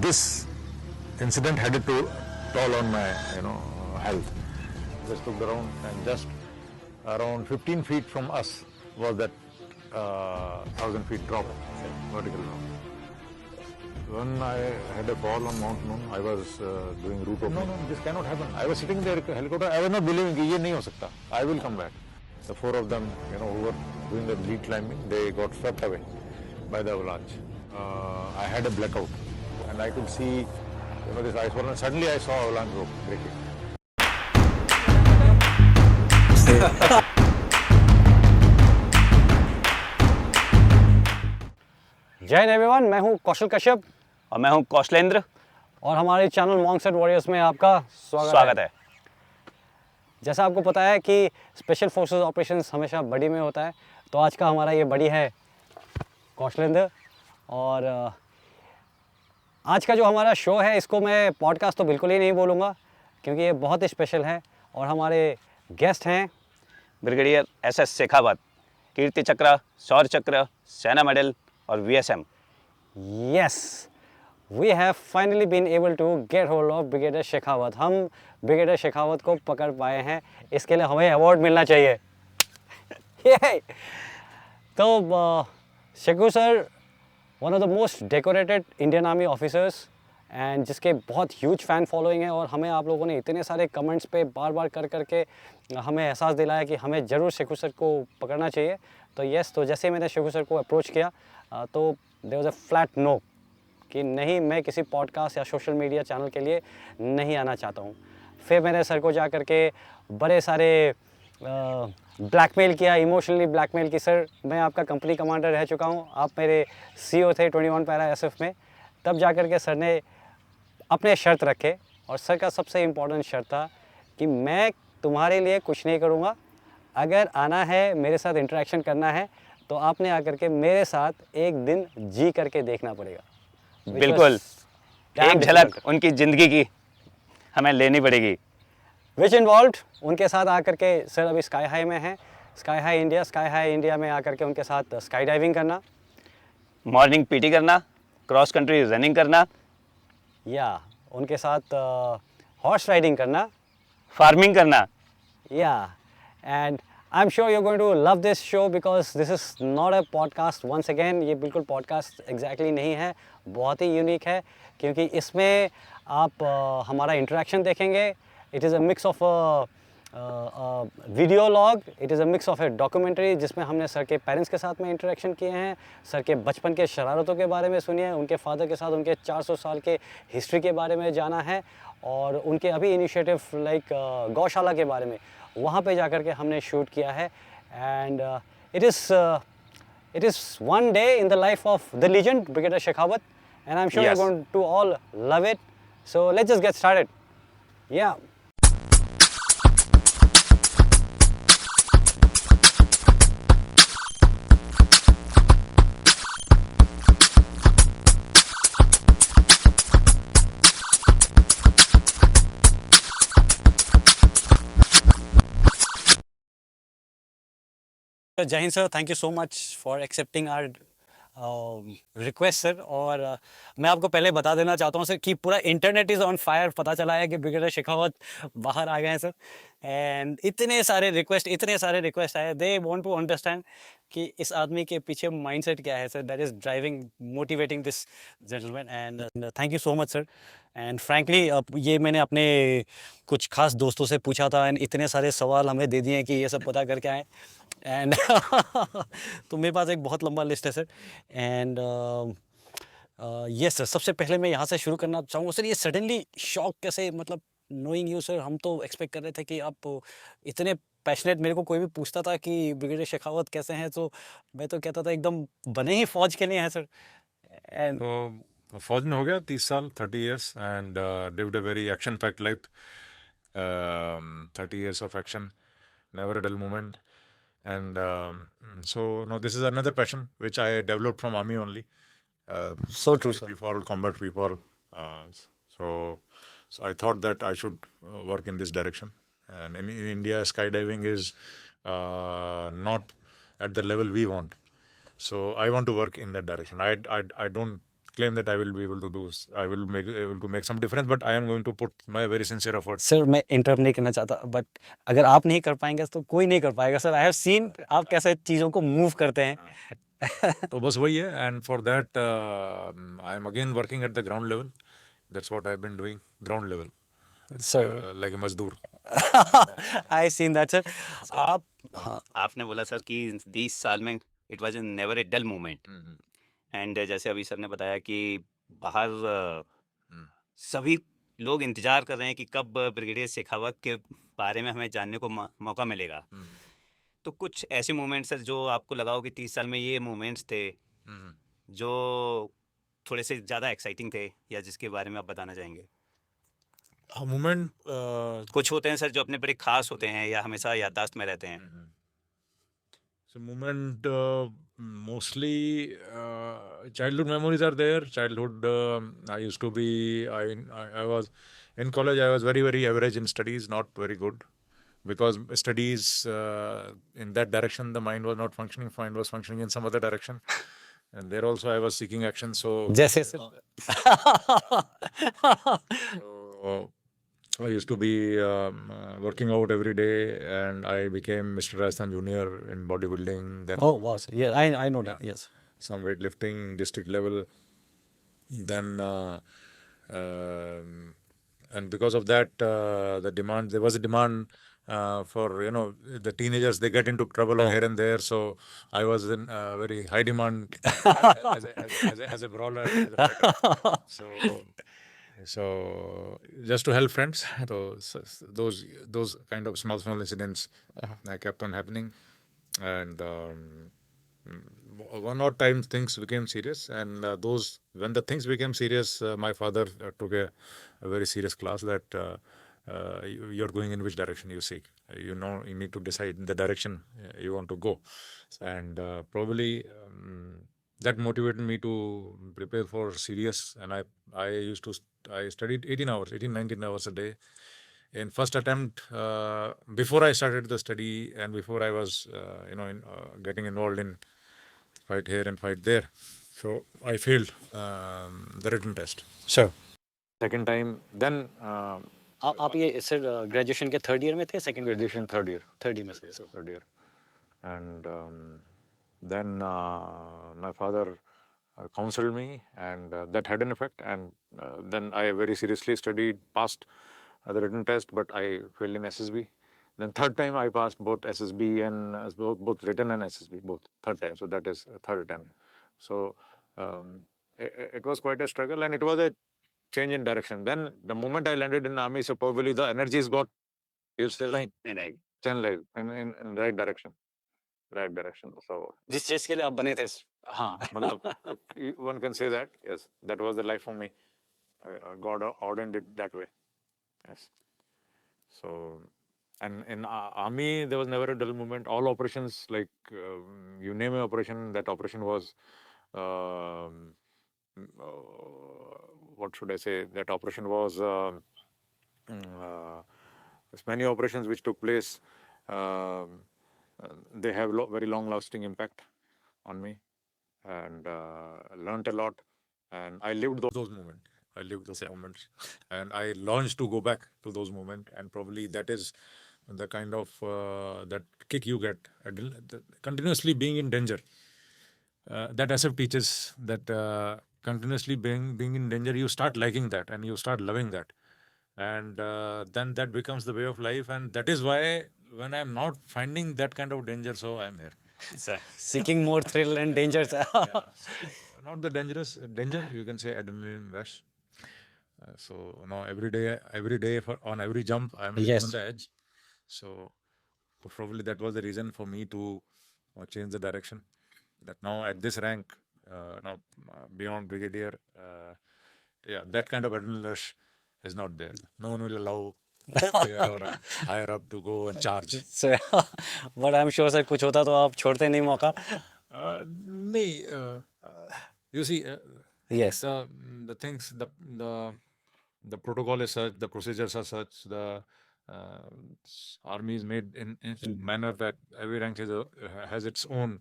this incident had it to toll on my, health. Just looked around, and just around 15 feet from us was that 1,000 feet drop, vertical drop. When I had a fall on Mount Noon, I was doing route opening. No, this cannot happen. I was sitting there in the helicopter. I was not believing ये नहीं हो सकता. I will come back. The four of them, who were doing the lead climbing, they got swept away by the avalanche. I had a blackout, and I could see, this ice wall, and suddenly I saw avalanche breaking. जय Hind everyone, मैं हूं कौशल कश्यप और मैं हूं कौशलेंद्र और हमारे channel मॉन्कसेट warriors में आपका स्वागत है। जैसा आपको पता है कि स्पेशल फोर्सेस ऑपरेशंस हमेशा बड़ी में होता है, तो आज का हमारा ये बड़ी है कौशलेंद्र। और आज का जो हमारा शो है, इसको मैं पॉडकास्ट तो बिल्कुल ही नहीं बोलूँगा क्योंकि ये बहुत ही स्पेशल है। और हमारे गेस्ट हैं ब्रिगेडियर SS शेखावत, कीर्ति चक्र, शौर्य चक्र, सेना मेडल और VSM। Yes, we have finally been able to get hold of brigadier Shekhawat. हम ब्रिगेडियर शेखावत को पकड़ पाए हैं, इसके लिए हमें अवार्ड मिलना चाहिए। तो Shekhu sir, one of the most decorated Indian army officers and जिसके बहुत ह्यूज फ़ैन फॉलोइंग है, और हमें आप लोगों ने इतने सारे कमेंट्स पे बार बार कर करके हमें एहसास दिलाया कि हमें ज़रूर शेखू सर को पकड़ना चाहिए। तो यस, तो जैसे मैंने शेखू सर को अप्रोच किया तो there was a flat no कि नहीं, मैं किसी पॉडकास्ट या सोशल मीडिया चैनल के लिए नहीं आना चाहता हूँ। फिर मैंने सर को जा करके बड़े सारे ब्लैकमेल किया, इमोशनली ब्लैकमेल की। सर, मैं आपका कंपनी कमांडर रह चुका हूँ, आप मेरे CEO थे 21 पैरा SF में। तब जा कर के सर ने अपने शर्त रखे, और सर का सबसे इम्पोर्टेंट शर्त था कि मैं तुम्हारे लिए कुछ नहीं करूँगा, अगर आना है मेरे साथ इंटरेक्शन करना है तो आपने आकर के मेरे साथ एक दिन जी करके देखना पड़ेगा। बिल्कुल, एक झलक उनकी ज़िंदगी की हमें लेनी पड़ेगी। विच इन्वॉल्व्ड उनके साथ आकर के सर अभी स्काई हाई में हैं, स्काई हाई इंडिया में आकर के उनके साथ स्काई डाइविंग करना, मॉर्निंग PT करना, क्रॉस कंट्री रनिंग करना, या उनके साथ हॉर्स राइडिंग करना, फार्मिंग करना। Yeah and I am sure you are going to love this show because this is not a podcast. Once again, ये बिल्कुल पॉडकास्ट एग्जैक्टली नहीं है, बहुत ही यूनिक है क्योंकि इसमें आप हमारा इंटरेक्शन देखेंगे। It is a mix of video log, it is a mix of A documentary जिसमें हमने सर के पेरेंट्स के साथ में इंटरेक्शन किए हैं, सर के बचपन के शरारतों के बारे में सुनिए, उनके फादर के साथ उनके 400 साल के हिस्ट्री के बारे में जाना है, और उनके अभी इनिशिएटिव लाइक गौशाला के बारे में वहाँ पे जाकर के हमने शूट किया है। And it is one day in the life of the legend brigadier Shekhawat, and I am sure you are going to all love it. So let's just get started. Yeah Jai Hind sir, thank you so much for accepting our request sir. और मैं आपको पहले बता देना चाहता हूँ sir कि पूरा इंटरनेट इज़ ऑन फायर। पता चला है कि ब्रिगेडियर शेखावत बाहर आ गए हैं सर, एंड इतने सारे रिक्वेस्ट आए। दे वांट टू अंडरस्टैंड कि इस आदमी के पीछे माइंडसेट क्या है sir, that is driving motivating this gentleman. And thank you so much sir. And frankly ये मैंने अपने कुछ खास दोस्तों से पूछा था, एंड इतने सारे सवाल हमें दे दिए कि ये सब पता करके आए। एंड तो मेरे पास एक बहुत लंबा लिस्ट है सर। एंड यस सर, सबसे पहले मैं यहाँ से शुरू करना चाहूँगा सर, ये सडनली शॉक कैसे, मतलब नोइंग यू सर, हम तो एक्सपेक्ट कर रहे थे कि आप इतने पैशनेट। मेरे को कोई भी पूछता था कि ब्रिगेडियर शेखावत कैसे हैं, तो मैं तो कहता था एकदम बने ही फौज के लिए हैं सर। एंड तो फौज में हो गया 30 साल, 30 years, and lived a very action-packed life. 30 years of action, never a dull moment. And so, this is another passion which I developed from army only. So true, sir. People, combat people. So I thought that I should work in this direction. And in India, skydiving is not at the level we want. So I want to work in that direction. I don't claim that I will be able to do. I will make able to make some difference, but I am going to put my very sincere effort. Sir मैं interrupt नहीं करना चाहता but अगर आप नहीं कर पाएंगे तो कोई नहीं कर पाएगा सर। आई हैव सीन आप कैसे चीज़ों को मूव करते हैं। तो बस वही है, and for that I am again working at the ground level. That's what I've been doing, ground level, sir like a mazdoor. I seen that sir. आप हाँ आपने बोला सर कि 20 साल में it was never a dull moment, and जैसे अभी sir ने बताया कि बाहर सभी लोग इंतजार कर रहे हैं कि कब ब्रिगेडियर शेखावत के बारे में हमें जानने को मौका मिलेगा। तो कुछ ऐसे मोमेंट्स सर जो आपको लगा हो कि 30 साल में ये मोमेंट्स थे जो थोड़े से ज़्यादा एक्साइटिंग थे, या जिसके बारे में आप बताना चाहेंगे? मोमेंट कुछ होते हैं सर जो अपने बड़े खास होते हैं या हमेशा याददाश्त में रहते हैं। So moment mostly childhood memories are there. Childhood I used to be I was in college. I was very average in studies, not very good, because studies in that direction the mind was not functioning. Mind was functioning in some other direction, and there also I was seeking action. So जैसे sir I used to be working out every day, and I became Mr. Rajasthan Junior in bodybuilding. Then ओह वाह sir ये I know that yes some weightlifting, district level. Then and because of that, the demand, there was a demand for, the teenagers, they get into trouble here and there. So I was in very high demand as a brawler. As a fighter. So just to help friends, those kind of small incidents kept on happening, and one or time things became serious, and when the things became serious, my father took a very serious class that you're going in which direction you seek. You need to decide the direction you want to go, and probably that motivated me to prepare for serious. And I studied 19 hours a day. In first attempt, before I started the study and before I was, getting involved in fight here and fight there, so I failed the written test. Sir Second time, then आप ये sir graduation के third year में थे? Second graduation third year. Third year में थे। Third year, and then my father counseled me, and that had an effect. And then I very seriously studied, passed the written test, but I failed in SSB. Then third time I passed both SSB and both written and SSB, both third time. So that is third attempt. So it was quite a struggle, and it was a change in direction. Then the moment I landed in the army, so probably the energies got, you still right, in right direction. Right direction. So जिस चीज के लिए आप बने थे। हाँ, मतलब one can say that, yes, that was the life for me. God ordained it that way. Yes. So, and in army there was never a dull moment. All operations, like you name an operation, that operation was what should I say? That operation was many operations which took place. They have very long-lasting impact on me, and learned a lot. And I lived those moments. I lived those moments, and I launched to go back to those moments. And probably that is the kind of that kick you get continuously being in danger. That SF teaches that continuously being in danger, you start liking that and you start loving that, and then that becomes the way of life. And that is why when I'm not finding that kind of danger, so I'm here. Seeking more thrill and danger sir। Not the dangerous danger, you can say adrenaline rush. So now every day on every jump, I'm Yes. on the edge. So probably that was the reason for me to change the direction. That now at this rank, now beyond brigadier, that kind of adrenaline rush is not there. No one will allow higher up to go and charge. Sir but I am sure sir कुछ होता तो आप छोड़ते नहीं मौका। No, you see, yes the things, the protocol is such, the procedures are such, the army is made in manner that every rank has its own,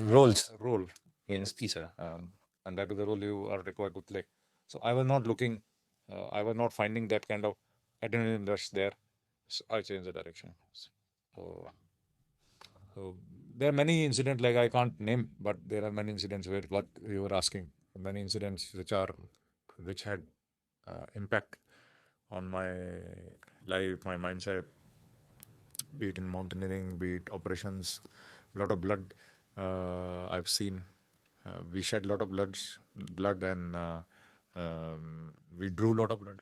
roles role. in sir, and that is the role you are required to play. So I was not looking, I was not finding that kind of adrenaline rush there. So I changed the direction. So, so there are many incidents, like I can't name, but there are many incidents where what you were asking, many incidents which had impact on my life, my mindset, be it in mountaineering, be it operations, a lot of blood I've seen. We shed a lot of blood, and we drew a lot of blood.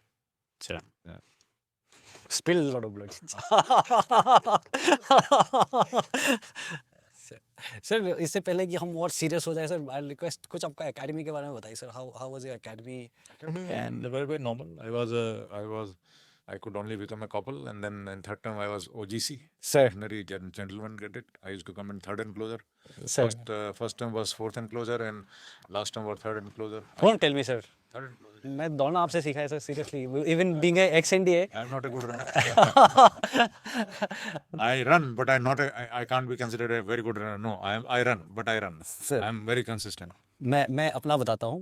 अच्छा Yeah. Spill a lot of blood. Sir इससे पहले कि हम और serious हो जाए sir, I request कुछ आपका एकेडमी के बारे में बताइए sir. How was your academy? And very normal. I could only become a couple, and then in third term I was OGC. Sir. Ordinary gentleman credit. I used to come in third and closer. Sir. First term was fourth and closer, and last term was third and closer. Don't tell me sir. Third and closer. मैं दौड़ना आपसे सीखा है sir, seriously. Even being a ex NDA. I'm not a good runner. I run, but I can't be considered a very good runner. No, I run, but I run. Sir. I'm very consistent. मैं अपना बताता हूँ.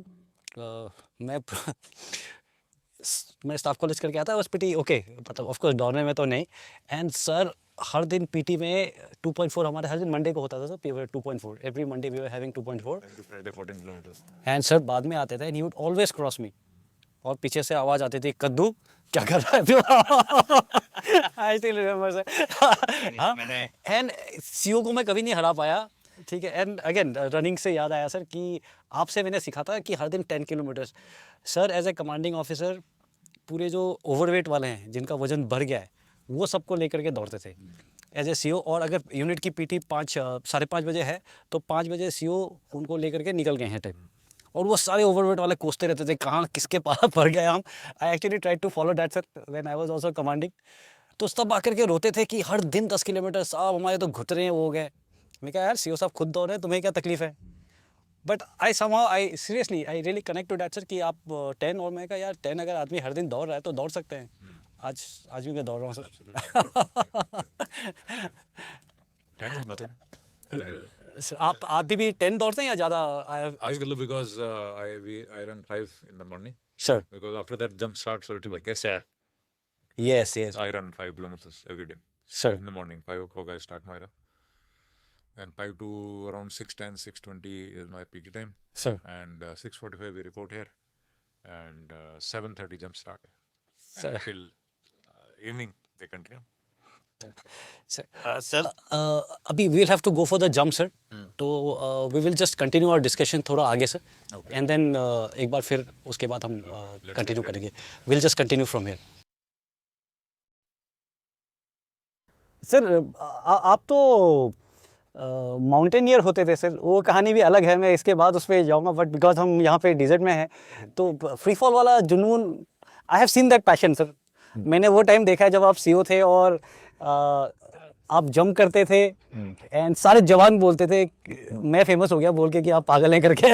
मैं staff college करके आता है PT. Okay, मतलब of course दौड़ने में तो नहीं. एंड सर हर दिन पीटी में 2.4 हमारे हर दिन मंडे को होता था sir. 2.4 every Monday we were having 2.4. Friday 14 kilometers. And sir बाद में आते थे and he would always cross me. और पीछे से आवाज आती थी, कद्दू क्या कर रहा है तू? I still remember sir. And CO को मैं कभी नहीं हरा पाया. ठीक है. एंड अगेन रनिंग से याद आया सर कि आपसे मैंने सीखा था कि हर दिन 10 kilometres. Sir as a commanding officer पूरे जो ओवरवेट वाले हैं जिनका वजन बढ़ गया है वो सबको लेकर के दौड़ते थे एज ए सीओ. और अगर यूनिट की पीटी 5:30 बजे है तो 5 बजे सीओ उनको लेकर के निकल गए हैं टाइम. और वो सारे ओवरवेट वाले कोसते रहते थे कहाँ किसके पास पड़ गए हम. I actually try to follow that sir when I was also commanding. तो सब आकर के रोते थे कि हर दिन 10 किलोमीटर साहब हमारे तो घुटरे हैं वो हो गए. मैं कहा यार सीओ साहब खुद दौड़ रहे हैं, तुम्हें क्या तकलीफ है? But I seriously I really connect to that sir कि आप 10. और मैं कहा यार 10 अगर आदमी हर दिन दौड़ रहा है तो दौड़ सकते हैं. आज भी मैं दौड़ रहा हूँ सर. सर आप भी 10 दौड़ते हैं या ज़्यादा? I will because I run 5 in the morning. Sir. Because after that jump starts a little like yes, yeah. Yes. I run 5 kilometers every day. Sir. In the morning, 5 o'clock I start my run. And 5 to around 6:10, 6:20 is my peak time. Sir. And 6:45 we report here. And 7:30 jump start. Sir. And till evening they continue. Sir अभी we will have to go for the jump sir. तो we will just continue our discussion थोड़ा आगे sir. And then एक बार फिर उसके बाद हम continue करेंगे. Will just continue from here. Sir आप तो माउंटेनियर होते थे सर. वो कहानी भी अलग है, मैं इसके बाद उस पर जाऊँगा. बट बिकॉज हम यहाँ पे डिजर्ट में हैं तो फ्री फॉल वाला जुनून, I have seen that passion sir. मैंने वो टाइम देखा है जब आप सीओ थे और आप जंप करते थे एंड सारे जवान बोलते थे. मैं फेमस हो गया बोल के कि आप पागल हैं करके.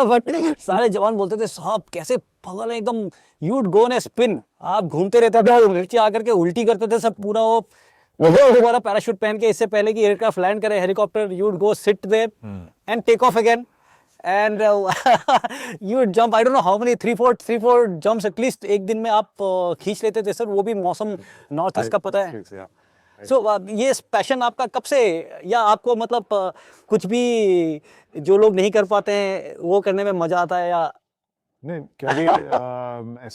बट सारे जवान बोलते थे साहब कैसे पागल हैं एकदम. यूड गो ने स्पिन, आप घूमते रहते थे, नीचे आकर के उल्टी करते थे सब पूरा. वो दोबारा पैराशूट पहन के इससे पहले कि एयरक्राफ्ट लैंड करे helicopter, you'd go sit there and take off again. And you would jump, I don't know how many, 3-4 jumps at least एक दिन में आप खींच लेते थे सर. वो भी मौसम नॉर्थ ईस्ट का पता है. So ये पैशन आपका कब से, या आपको मतलब कुछ भी जो लोग नहीं कर पाते हैं वो करने में मजा आता है या नहीं? क्योंकि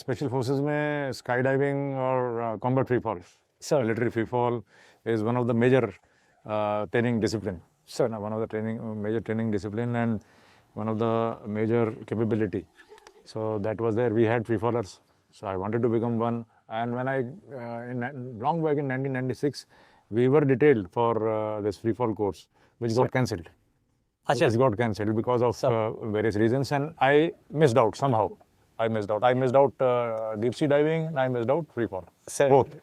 स्पेशल फोर्सेस में स्काई डाइविंग और combat free fall, military free fall is one of the major training discipline. Sir. One of the major training discipline and one of the major capability. So that was there. We had free fallers. So I wanted to become one. And when long back in 1996, we were detailed for this free fall course, which got cancelled. It got cancelled because of various reasons, and I missed out somehow. I missed out deep sea diving, and I missed out free fall. Sir. Both.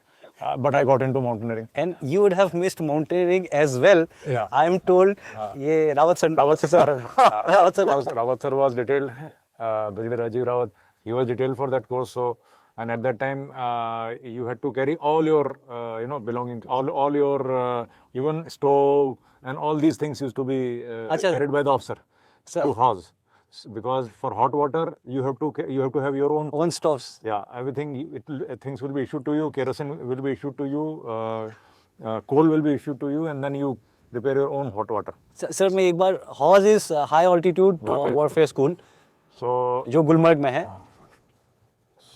But I got into mountaineering. And you would have missed mountaineering as well. Yeah. I am told. ये Rawat sir. Rawat sir was detailed. Brigadier Rajiv Rawat, he was detailed for that course. So, and at that time, you had to carry all your, belongings, all your, even stove and all these things used to be carried by the officer. Sir. to horse. Because for hot water you have to have your own. Own stoves. Yeah, everything things will be issued to you. Kerosene will be issued to you. Coal will be issued to you, and then you prepare your own hot water. Sir मैं एक बार हॉज is high altitude warfare school So जो गुलमर्ग में है.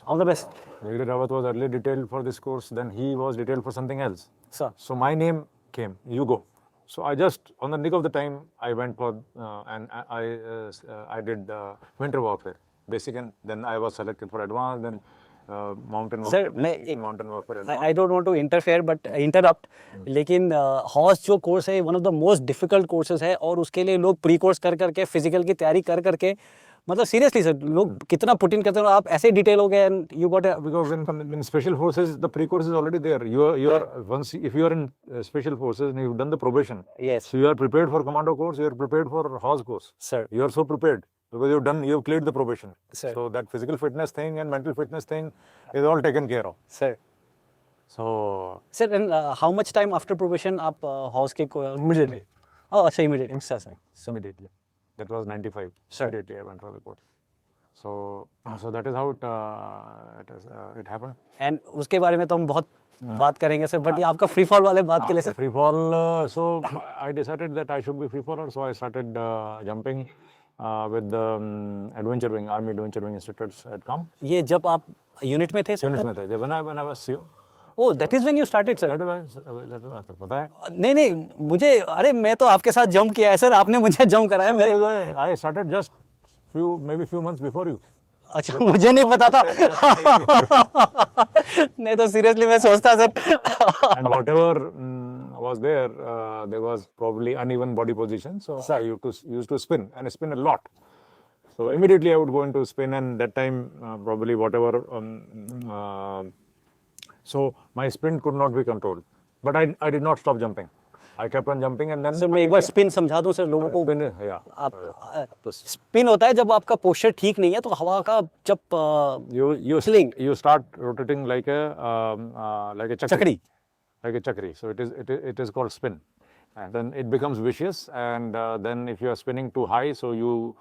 All the best Brigadier Rawat was earlier detailed for this course. Then he was detailed for something else. Sir. So my name came. You go. So I just on the nick of the time I went for and I did winter warfare, basic, and then I was selected for advanced. Then mountain warfare. Sir मैं एक mountain warfare. I don't want to interfere but interrupt, लेकिन horse जो course है one of the most difficult courses है, और उसके लिए लोग प्री कोर्स कर करके फिजिकल की तैयारी कर करके, मतलब सीरियसली सर लोग कितना पुट इन करते हैं. आप ऐसे डिटेल हो गए and you got Because in special forces, the pre-course is already there. You are once if you are in special forces and you've done the probation. Yes. So you are prepared for commando course. You are prepared for horse course. Sir. You are so prepared because you've cleared the probation. Sir. So that physical fitness thing and mental fitness thing is all taken care of. Sir. So sir and how much time after probation आप horse के immediately. अच्छा immediately sir. Immediately. That was 95. Sir. Immediately I went for the course. So that is how it happened. And उसके बारे में तो हम बहुत बात करेंगे सर, बट ये आपका फ्री फॉल वाले बात के लिए sir. Free fall. So I decided that I should be free faller. So I started jumping with the adventure wing, army adventure wing instructors had come. ये जब आप यूनिट में थे Units में थे. When I was CO. Oh that is when you started sir. that was पता है. नहीं मुझे, अरे मैं तो आपके साथ जंप किया है सर, आपने मुझे जंप कराया मेरे. I started just maybe few months before you. अच्छा मुझे नहीं पता था. नहीं तो सीरियसली मैं सोचता sir. And whatever was there, there was probably uneven body position. So I used to spin and spin a lot. So immediately I would go into spin, and that time probably whatever. So my sprint could not be controlled, but I did not stop jumping. I kept on jumping, and then sir मैं एक बार spin समझा दूं sir लोगों को. spin, yeah. आप spin होता है जब आपका पोस्चर ठीक नहीं है, तो हवा का जब You start rotating like a चक्री. like a chakri. So it is called spin, and then it becomes vicious. And then if you are spinning too high, so you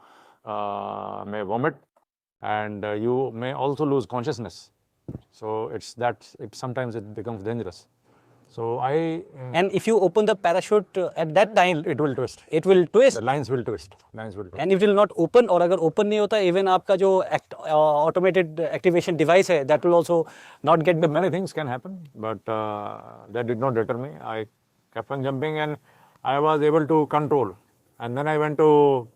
may vomit, and you may also lose consciousness. So sometimes it becomes dangerous. So And if you open the parachute at that time, it will twist. it will twist. The lines will twist. And it will not open, और अगर open नहीं होता, even आपका जो automated activation device है, that will also not get the. Many things can happen, but that did not deter me. I kept on jumping, and I was able to control. And then I went to,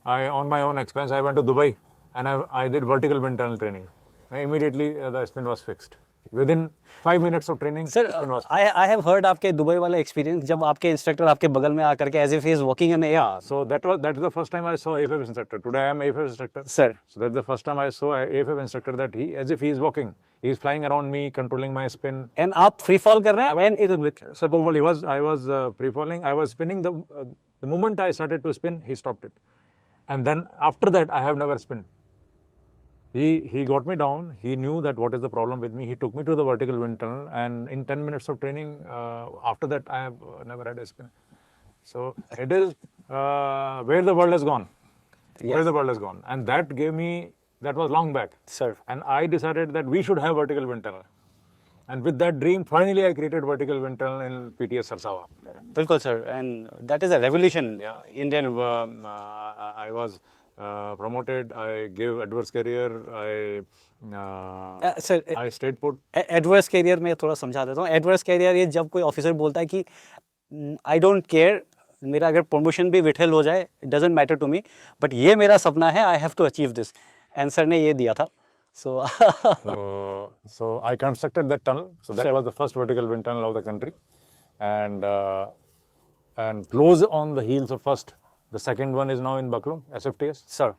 on my own expense, I went to Dubai, and I did vertical wind tunnel training. And immediately the spin was fixed. Within 5 minutes of training, Sir, spin was I have heard आपके Dubai वाला experience, जब आपके instructor आपके बगल में आकर के as if he is walking in air. Yeah, so that is the first time I saw AFF instructor. Today I am AFF instructor. Sir. So that's the first time I saw a AFF instructor, that he, as if he is walking, he is flying around me, controlling my spin. And आप free fall कर रहे हैं when it is with. So I was free falling. I was spinning. The moment I started to spin, he stopped it, and then after that I have never spinned. He got me down. He knew that what is the problem with me. He took me to the vertical wind tunnel, and in 10 minutes of training, after that I have never had a spin. So it is where the world has gone. Where the world has gone, and that was long back. Sir. And I decided that we should have vertical wind tunnel. And with that dream, finally I created vertical wind tunnel in PTS Sarsawa. बिल्कुल sir, and that is a revolution. Indian. I was promoted. I gave adverse career. Sir I stayed put. Adverse career में थोड़ा समझा देता हूँ. Adverse career ये जब कोई officer बोलता है कि आई डोंट केयर, मेरा अगर प्रमोशन भी विठल हो जाए, it doesn't matter to me, but ये मेरा सपना है, I have to achieve this. And sir ने ये दिया था. So So I constructed that tunnel. So that was the first vertical wind tunnel of the country, and close on the heels of first. The second one is now in Baklum, SFTS. sir,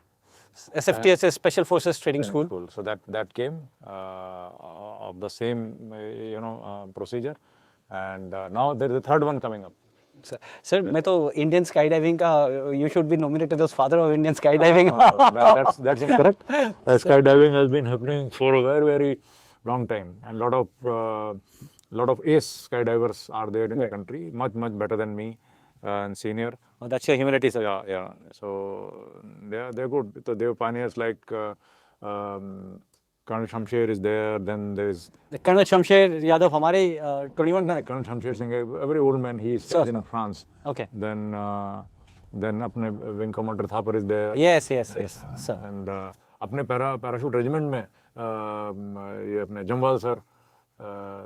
SFTS is Special Forces Training School. So that came of the same procedure, and now there is a third one coming up. Sir मैं तो Indian sky diving का, you should be nominated as father of Indian sky diving. That's incorrect. Skydiving has been happening for a very, very long time, and lot of ace skydivers are there in the country, much better than me. and senior. Oh, that's your humility, sir. Yeah. So they're good. So they were pioneers like Colonel Shamsher is there. Then there's colonel Shamsher Yadav हमारे 21 में Colonel Shamsher Singh, a very old man. He stays in France. Okay. Then अपने wing commander Thapar is there. Yes, sir. And अपने parachute regiment में ये अपने Jamwal sir,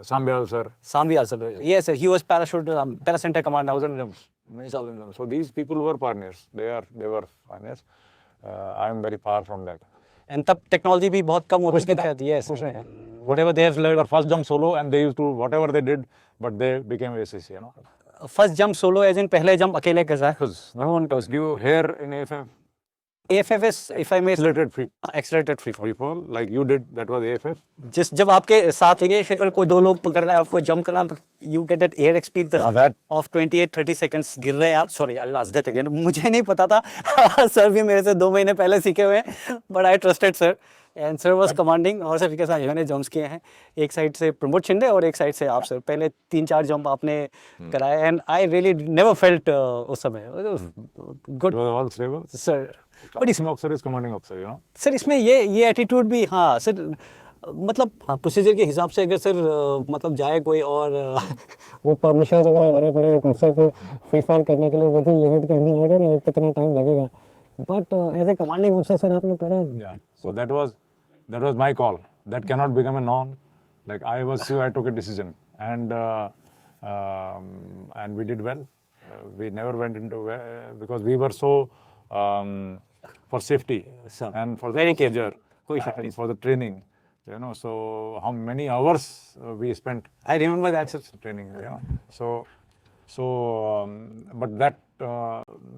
Sambyal sir. Sambial, sir. Yes, sir. He was paracenter commander. So these people were pioneers. They were pioneers. I am very far from that. And तब technology भी बहुत कम होती थी. Yes. Whatever they have learned, or first jump solo, and they used to whatever they did, but they became ACC. First jump solo, as in पहले jump अकेले कर रहा है. No one knows. Do you hear in AFF? AFF is, if I may, accelerated free fall. Free fall, like you did. That was AFF. जब आपके साथ है अगर कोई दो लोग पकड़ रहा है आपको जंप करना, you get that air speed of 28-30 seconds. गिर रहे हैं आप. Sorry, I'll ask that again. मुझे नहीं पता था. सर भी मेरे से 2 महीने पहले सीखे हुए हैं. But I trusted sir. And sir was commanding. और सर के साथ मैंने जंप्स किए हैं. एक साइड से प्रमोद शिंदे और एक साइड से आप सर. पहले 3-4 जंप आपने कराए. And I really never felt उस समय. Good. All stable. Sir. But this officer is commanding officer, sir इसमें ये एटीट्यूड भी, हाँ सर, मतलब हाँ प्रोसीजर के हिसाब से अगर सर मतलब जाए कोई और वो परमिशन वगैरह बड़े बड़े ऑफिसर को फ्री फॉल करने के लिए वो भी लिमिट करनी होगा ना, कितना टाइम लगेगा. But as a commanding officer sir आपने करा. Yeah. So that was my call. That cannot become a norm. Like I was sure I took a decision, and we did well. We never went into because we were so for safety and for Very the procedure, and for the training. So how many hours we spent I remember that sir. training. But that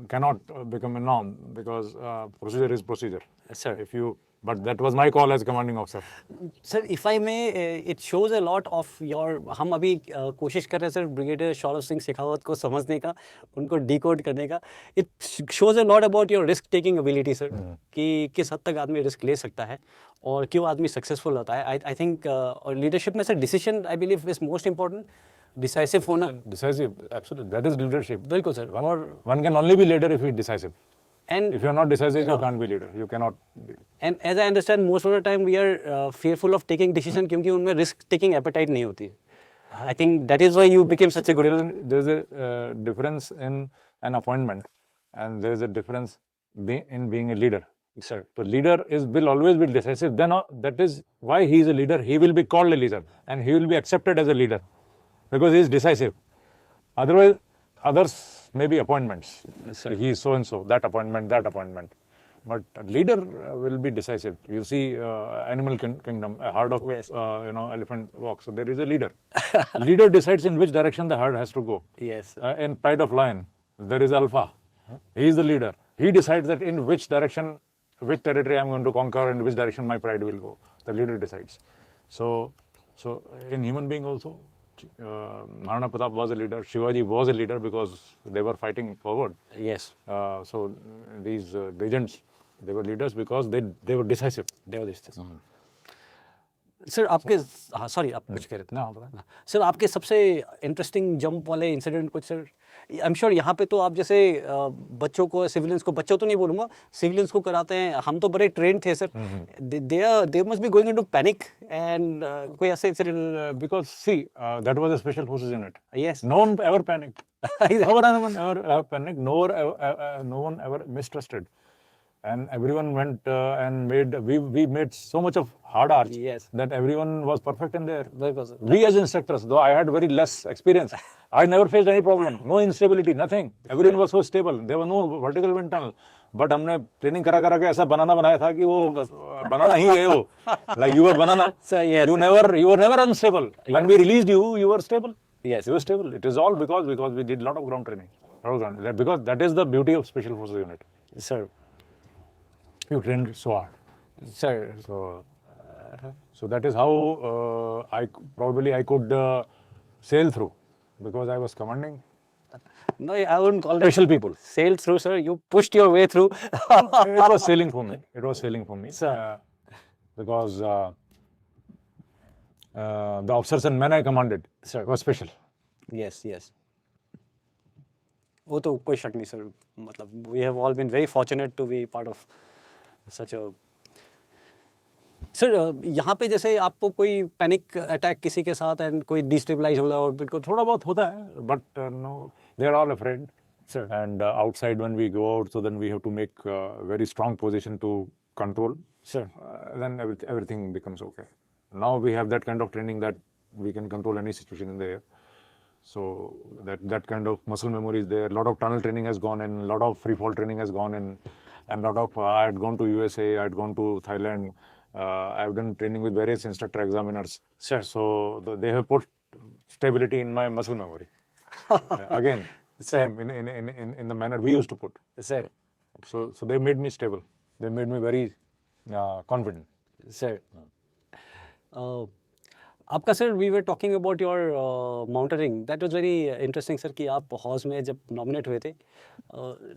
cannot become a norm because procedure is procedure. Sir. But that was my call as commanding officer. Sir if I may it shows a lot of your, हम अभी कोशिश कर रहे हैं sir brigadier Saurabh Singh Shekhawat को समझने का, उनको डिकोड करने का. It shows a lot about your risk taking ability sir, कि किस हद तक आदमी रिस्क ले सकता है और क्यों आदमी सक्सेसफुल होता है. आई थिंक और लीडरशिप में sir decision I believe is most important. Decisive होना. Decisive, absolutely. That is leadership. बिल्कुल सर. और One can only be leader if he is decisive. and If you are not decisive, you can't be leader. You cannot be. And as I understand, most of the time we are fearful of taking decision क्योंकि उनमें risk taking appetite नहीं होती. I think that is why you became such a good. There is a difference in an appointment, and there is a difference in being a leader. Sir. So leader will always be decisive. Then that is why he is a leader. He will be called a leader, and he will be accepted as a leader because he is decisive. Otherwise, others may be appointments. He is so and so, that appointment. But a leader will be decisive. You see, animal kingdom, a herd of elephant walks. So there is a leader. Leader decides in which direction the herd has to go. Yes. In Pride of Lion, there is Alpha. He is the leader. He decides that in which direction, which territory I am going to conquer, and which direction my pride will go. The leader decides. So in human being also, Maharana Pratap was a leader. Shivaji was a leader because they were fighting forward. Yes. So these legends, they were leaders because they were decisive. They were decisive. Sir आपके, हाँ sorry आप कुछ कह रहे थे ना. Sir आपके सबसे इंटरेस्टिंग जंप वाले इंसिडेंट कुछ सर. आई एम श्योर यहाँ पे तो आप जैसे बच्चों को, सिविलियंस को, बच्चों तो नहीं बोलूँगा, सिविलियंस को कराते हैं. हम तो बड़े ट्रेंड थे sir. They must be going into panic and कोई ऐसे incident. Because see, that was a special forces unit. Yes. No one ever panicked. No one ever panicked. No one ever mistrusted. And everyone went and we made so much of hard arch Yes. that everyone was perfect in there. Because We as instructors, though I had very less experience, I never faced any problem. No instability, nothing. Everyone was so stable. There was no vertical wind tunnel. But हमने training करा के ऐसा बनाया था कि वो बनाना ही है वो. Like you were banana. So, yes. You were never unstable. When we released you were stable. Yes. You were stable. It is all because we did a lot of ground training. Because that is the beauty of special forces unit. sir. You trained so hard. Sir. So that is how I could sail through, because I was commanding. No, I wouldn't call it Special people. sail through, sir. You pushed your way through. It was sailing for me. Sir. Because the officers and men I commanded Sir. were special. Yes. वो तो कोई शक नहीं sir, मतलब we have all been very fortunate to be part of such a sir. यहाँ पे जैसे आपको कोई पैनिक अटैक किसी के साथ एंड कोई डिस्टेबलाइज होला और बिल्कुल थोड़ा बहुत होता है, but no, they are all afraid. Sir. And outside when we go out, so then we have to make very strong position to control. Sir. Then everything becomes okay. Now we have that kind of training that we can control any situation in the air. So that kind of muscle memory is there. A lot of tunnel training has gone in, a lot of free fall training has gone in, and a lot of I had gone to USA, I had gone to Thailand. I've done training with various instructor examiners. Sure. So they have put stability in my muscle memory. Again, same in the manner we used to put. Sir. So they made me stable. They made me very confident. Sir आपका sir we were talking about your mountaineering, that was very interesting sir कि आप हॉज में जब nominate हुए थे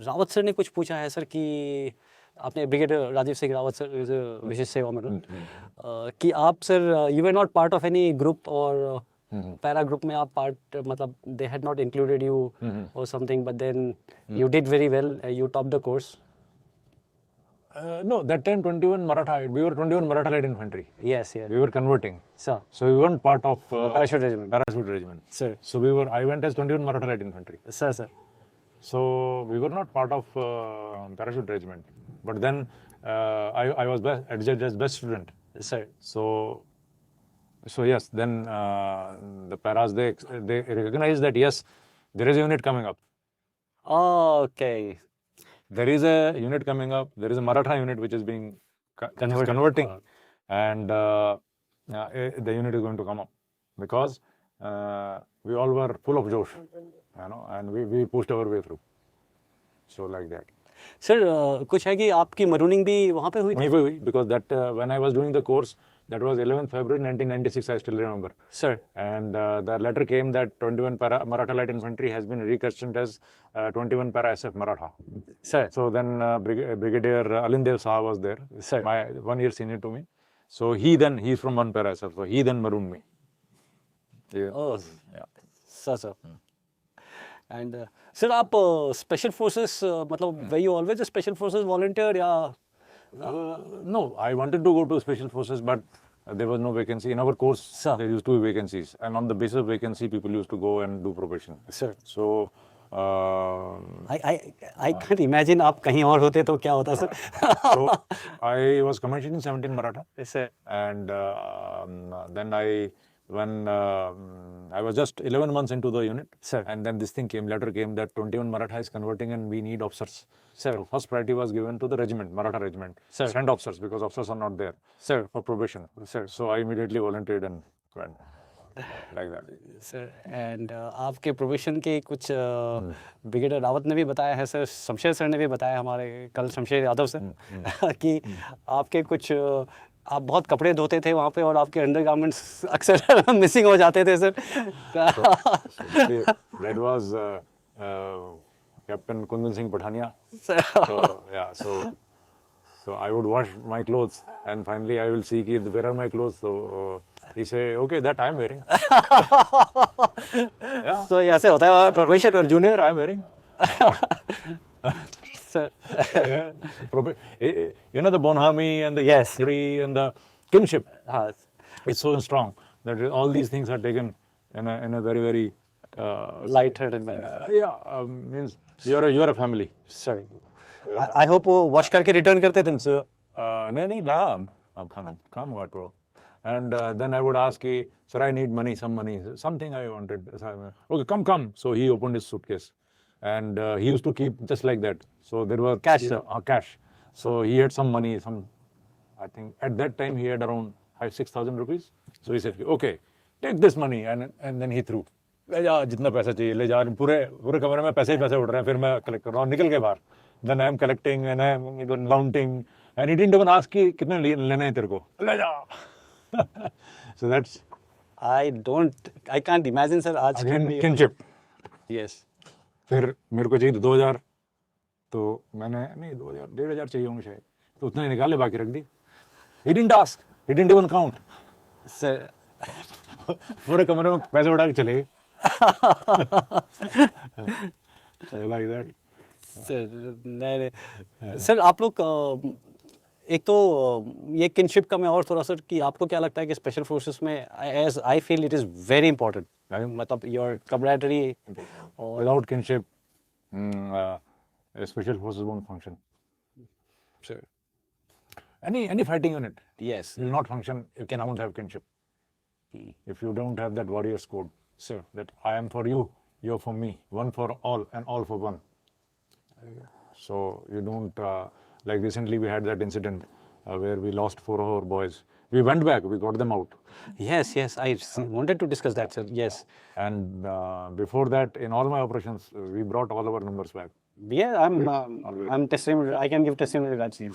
Rawat sir ने कुछ पूछा है सर कि आपने brigadier Rajeev Singh Rawat sir Vishisht Seva medal कि आप sir you were not part of any group और पैरा ग्रुप में आप पार्ट मतलब they had not included you or something but then you did very well, you top the course. No, that time 21 Maratha, we were 21 Maratha Light Infantry. Yes, yes. We were converting. Sir. So we weren't part of Parachute regiment. Parachute regiment. Sir. So I went as 21 Maratha Light Infantry. Sir, sir. So we were not part of Parachute regiment. But then I was adjudged as best student. Sir. So yes, then the paras, they recognized that yes, there is a unit coming up. Okay. There is a unit coming up. There is a Maratha unit which is being converting, and the unit is going to come up because we all were full of josh, and we pushed our way through. So like that. Sir कुछ है कि आपकी मरूनिंग भी वहाँ पे हुई थी? Because that when I was doing the course, that was 11th February 1996. I still remember. Sir. And the letter came that 21 Maratha Light Infantry has been rechristened as 21 Para SF Maratha. Sir. So then Brigadier Alindev Saha was there. Sir. My 1 year senior to me. So he's from 1 Para SF. So he then marooned me. Yeah. Oh. Yeah. Sir. And sir आप special forces मतलब were you always a special forces volunteer या? No, I wanted to go to special forces, but there was no vacancy in our course. Sir. There used to be vacancies, and on the basis of vacancy, people used to go and do probation. Sir. So I can't imagine आप कहीं और होते तो क्या होता sir? so I was commissioned in 17 Maratha. Yes, sir. And then when I was just 11 months into the unit, Sir. and then this letter came that 21 Maratha is converting and we need officers. Sir. So first priority was given to the regiment, Maratha regiment. Sir. Send officers because officers are not there. Sir. For probation. Sir. So I immediately volunteered and went like that. Sir and आपके provision के कुछ brigadier Rawat ने भी बताया है sir, Shamsher sir ने भी बताया हमारे कल शमशेर यादव सर कि आपके कुछ आप बहुत कपड़े धोते थे वहाँ पे और आपके अंडरगारमेंट्स अक्सर मिसिंग हो जाते थे sir. That was Captain Kundan Singh Pathania. Sir. So yeah, so I would wash my clothes and finally I will see where are my clothes. So he say, okay, that I am wearing. Yeah. तो ऐसे होता है probation और Junior, I am wearing. Sir. You know the Bonhami and the Yes. Yasri and the kinship. हाँ. It's so strong that all these things are taken in a very very light-hearted manner. Yeah, means you are a family. Sorry. I hope वो wash करके return करते थे sir. No, I'm coming. Come what, bro. And then I would ask, sir, I need money, some money, something I wanted. Okay, come. So he opened his suitcase, and he used to keep just like that. So there were Cash, sir. Cash. So he had some money, I think at that time he had around 5,000-6,000 rupees. So he said, okay, take this money, and then he threw. ले जा जितना पैसा चाहिए ले जा, पूरे कमरे में पैसे ही पैसे उड़ रहे हैं, फिर मैं कलेक्ट कर रहा हूँ, निकल के बाहर. Then I am collecting and I am counting, and he didn't even ask कि कितने लेने हैं तेरे को, ले जा. So that's I can't imagine sir आज again kinship. Yes. फिर मेरे को चाहिए 2,000, तो मैंने नहीं 2,000 1,500 चाहिए होंगे शायद, तो उतने निकाले बाकी रख दी. He didn't ask, he didn't even count. Sir. पूरे कमरे में पैसे उड़ा के चले गए. like that. सर नहीं नहीं सर आप लोग एक तो ये किनशिप का मैं और थोड़ा सा कि आपको क्या लगता है कि स्पेशल फोर्सेस में as I feel it is very important मतलब योर कमरेडरी और Without kinship, special forces won't function. Sir Any fighting unit yes will not function if cannot have kinship. If you don't have that warrior's code, sir that I am for you, you're for me, one for all and all for one. So you don't, like recently we had that incident where we lost 4 of our boys. We went back, we got them out. yes yes I wanted to discuss that sir yes And before that, in all my operations, we brought all our numbers back. yeah I'm testimony I can give testimony regards to you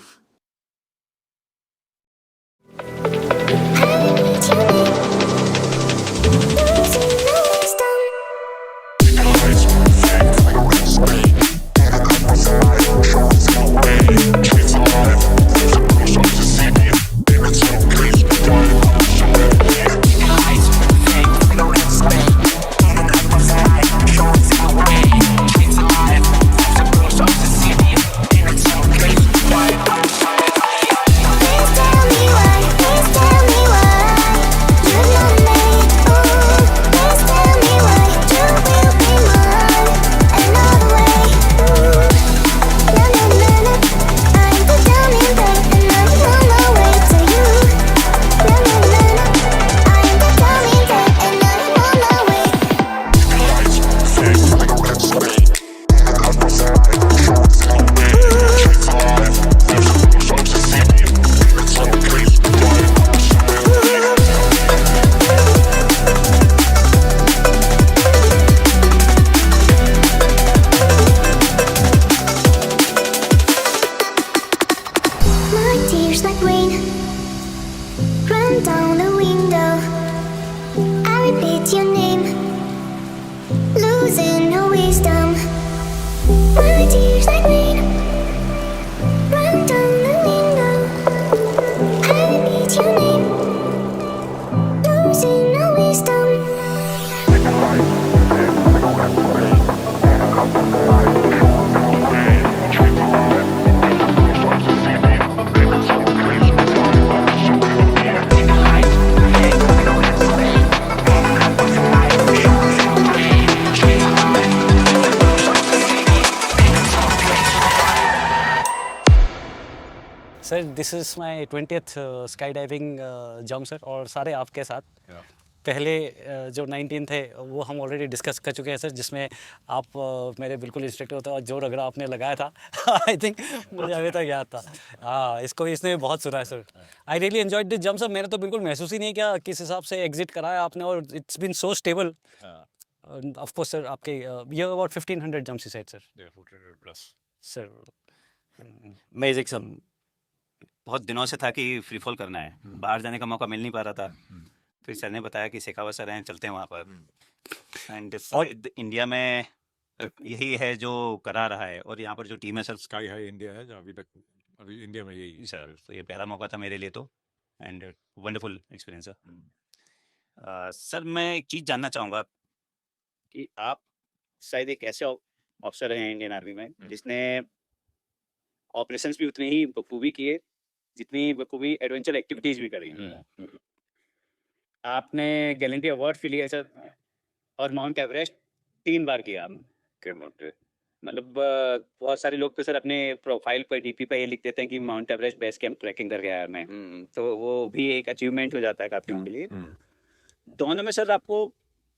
My tears like rain run down the window. I repeat your name, losing no wisdom. My tears like rain run down the window. I repeat your name, losing no wisdom. Sir this is my 20th sky diving jump sir और सारे आपके साथ पहले जो 19 थे वो हम already discuss कर चुके हैं सर जिसमें आप मेरे बिल्कुल इंस्ट्रक्टर होते और जो रगड़ा आपने लगाया था आई थिंक मुझे अभी तक याद था हाँ इसको इसने बहुत सुना है sir I really enjoyed this jump sir मैंने तो बिल्कुल महसूस ही नहीं किया किस हिसाब से एग्जिट कराया आपने और it's been so stable of course sir आपके ये about 1500 jumps he said sir sir amazing सम बहुत दिनों से था कि फ्री फॉल करना है बाहर जाने का मौका मिल नहीं पा रहा था फिर सर ने बताया कि शेखावत सर हैं चलते हैं वहाँ पर एंड इंडिया में यही है जो करा रहा है और यहाँ पर जो टीम है सर Sky high India है जहाँ अभी इंडिया में यही सर तो ये पहला मौका था मेरे लिए तो and wonderful experience sir sir मैं एक चीज़ जानना चाहूँगा कि आप शायद एक ऐसे ऑफिसर हैं इंडियन आर्मी में जिसने ऑपरेशंस भी उतने ही बखूबी किए जितनी बखूबी एडवेंचर एक्टिविटीज भी करी आपने गैलेंट्री अवार्ड भी लिया सर और माउंट एवरेस्ट 3 बार किया आपने मतलब बहुत सारे लोग तो सर अपने प्रोफाइल पर डीपी पे ये लिख देते हैं कि mount Everest base camp trekking करके आया मैं तो वो भी एक अचीवमेंट हो जाता है काफी उनके लिए दोनों में सर आपको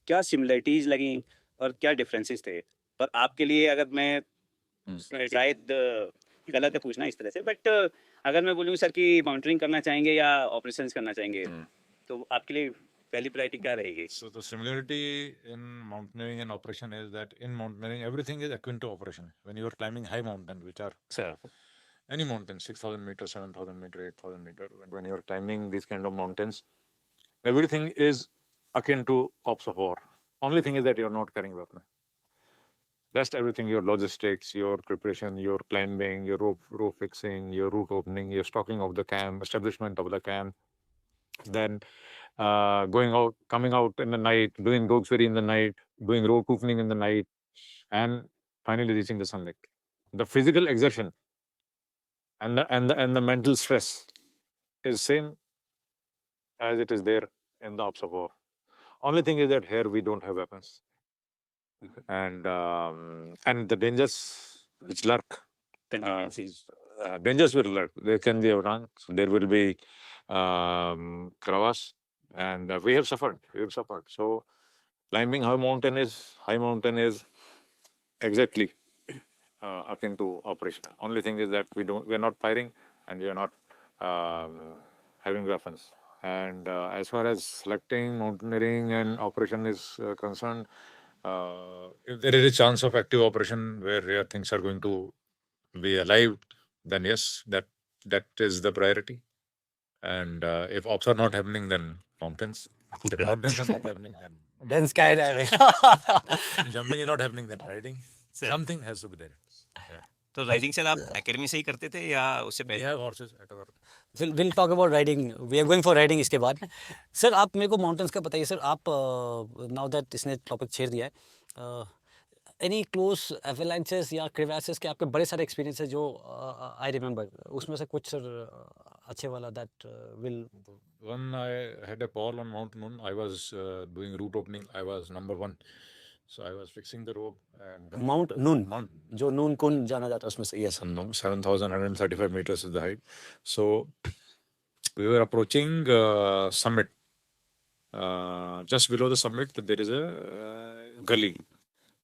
क्या सिमिलरिटीज लगी और क्या डिफरेंसेस थे और आपके लिए अगर मैं शायद गलत है पूछना इस तरह से बट अगर मैं बोलूँ सर कि माउंटेनिंग करना चाहेंगे या ऑपरेशंस करना चाहेंगे तो आपके लिए पहली प्रायोरिटी क्या रहेगी So the similarity in mountaineering and operation is that in mountaineering everything is akin to operation. When you are climbing high mountains, which are sir any mountain, 6,000 meters, 7,000 meters, 8,000 meters, when you are climbing these kind of mountains, everything is akin to ops of war. Only thing is that you are not carrying weapon. Rest everything, your logistics, your preparation, your climbing, your rope fixing, your route opening, your stocking of the camp, establishment of the camp, then going out, coming out in the night, doing roguery in the night, doing rope opening in the night, and finally reaching the sunlight. The physical exertion and the mental stress is same as it is there in the ops of war. Only thing is that here we don't have weapons, and the dangers which lurk. Dangers will lurk. There can be a run. There will be crevasse, and we have suffered. We have suffered. So climbing high mountain is exactly akin to operation. Only thing is that we're not firing, and we are not having weapons. And as far as selecting mountaineering and operation is concerned, if there is a chance of active operation where things are going to be alive, then yes, that is the priority. And if ops are not happening, then mountains. If mountains are not happening, Then skydiving. then jumping is not happening, then riding. Something has to be there. तो riding sir आप academy से ही करते थे या उससे We पहले? have horses at our We'll talk about riding. We are going for riding इसके बाद. सर आप मेरे को माउंटेन्स का बताइए सर. आप नाउ दैट इसने टॉपिक छेड़ दिया है, एनी क्लोज एवलांचेस या क्रेवैसेस के आपके बड़े सारे एक्सपीरियंस है जो आई रिमेंबर, उसमें से कुछ सर अच्छे वाला that will. When I had a fall on Mount Noon, I was doing route opening. I was number 1. So I was fixing the rope and mount Noon, Mount जो नून कुन जाना जाता है उसमें से. Yes. Noon, 7,135 meters is the height. So we were approaching summit. Just below the summit, there is a gully.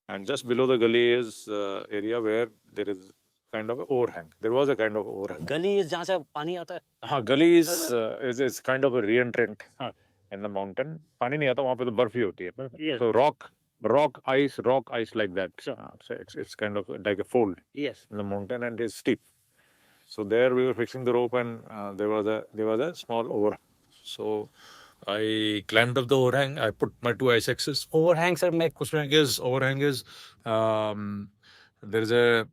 And just below the gully is area where there is kind of an overhang. There was a kind of overhang. गली जहाँ से पानी आता है. Gully is kind of a re-entrant in the mountain. पानी नहीं आता वहाँ पे तो बर्फ ही होती है. Yes. So rock ice like that. So it's kind of like a fold Yes. in the mountain and it's steep. So there we were fixing the rope and there was a small overhang. So I climbed up the overhang. I put my 2 ice axes. Overhang sir मैं Overhang is there is a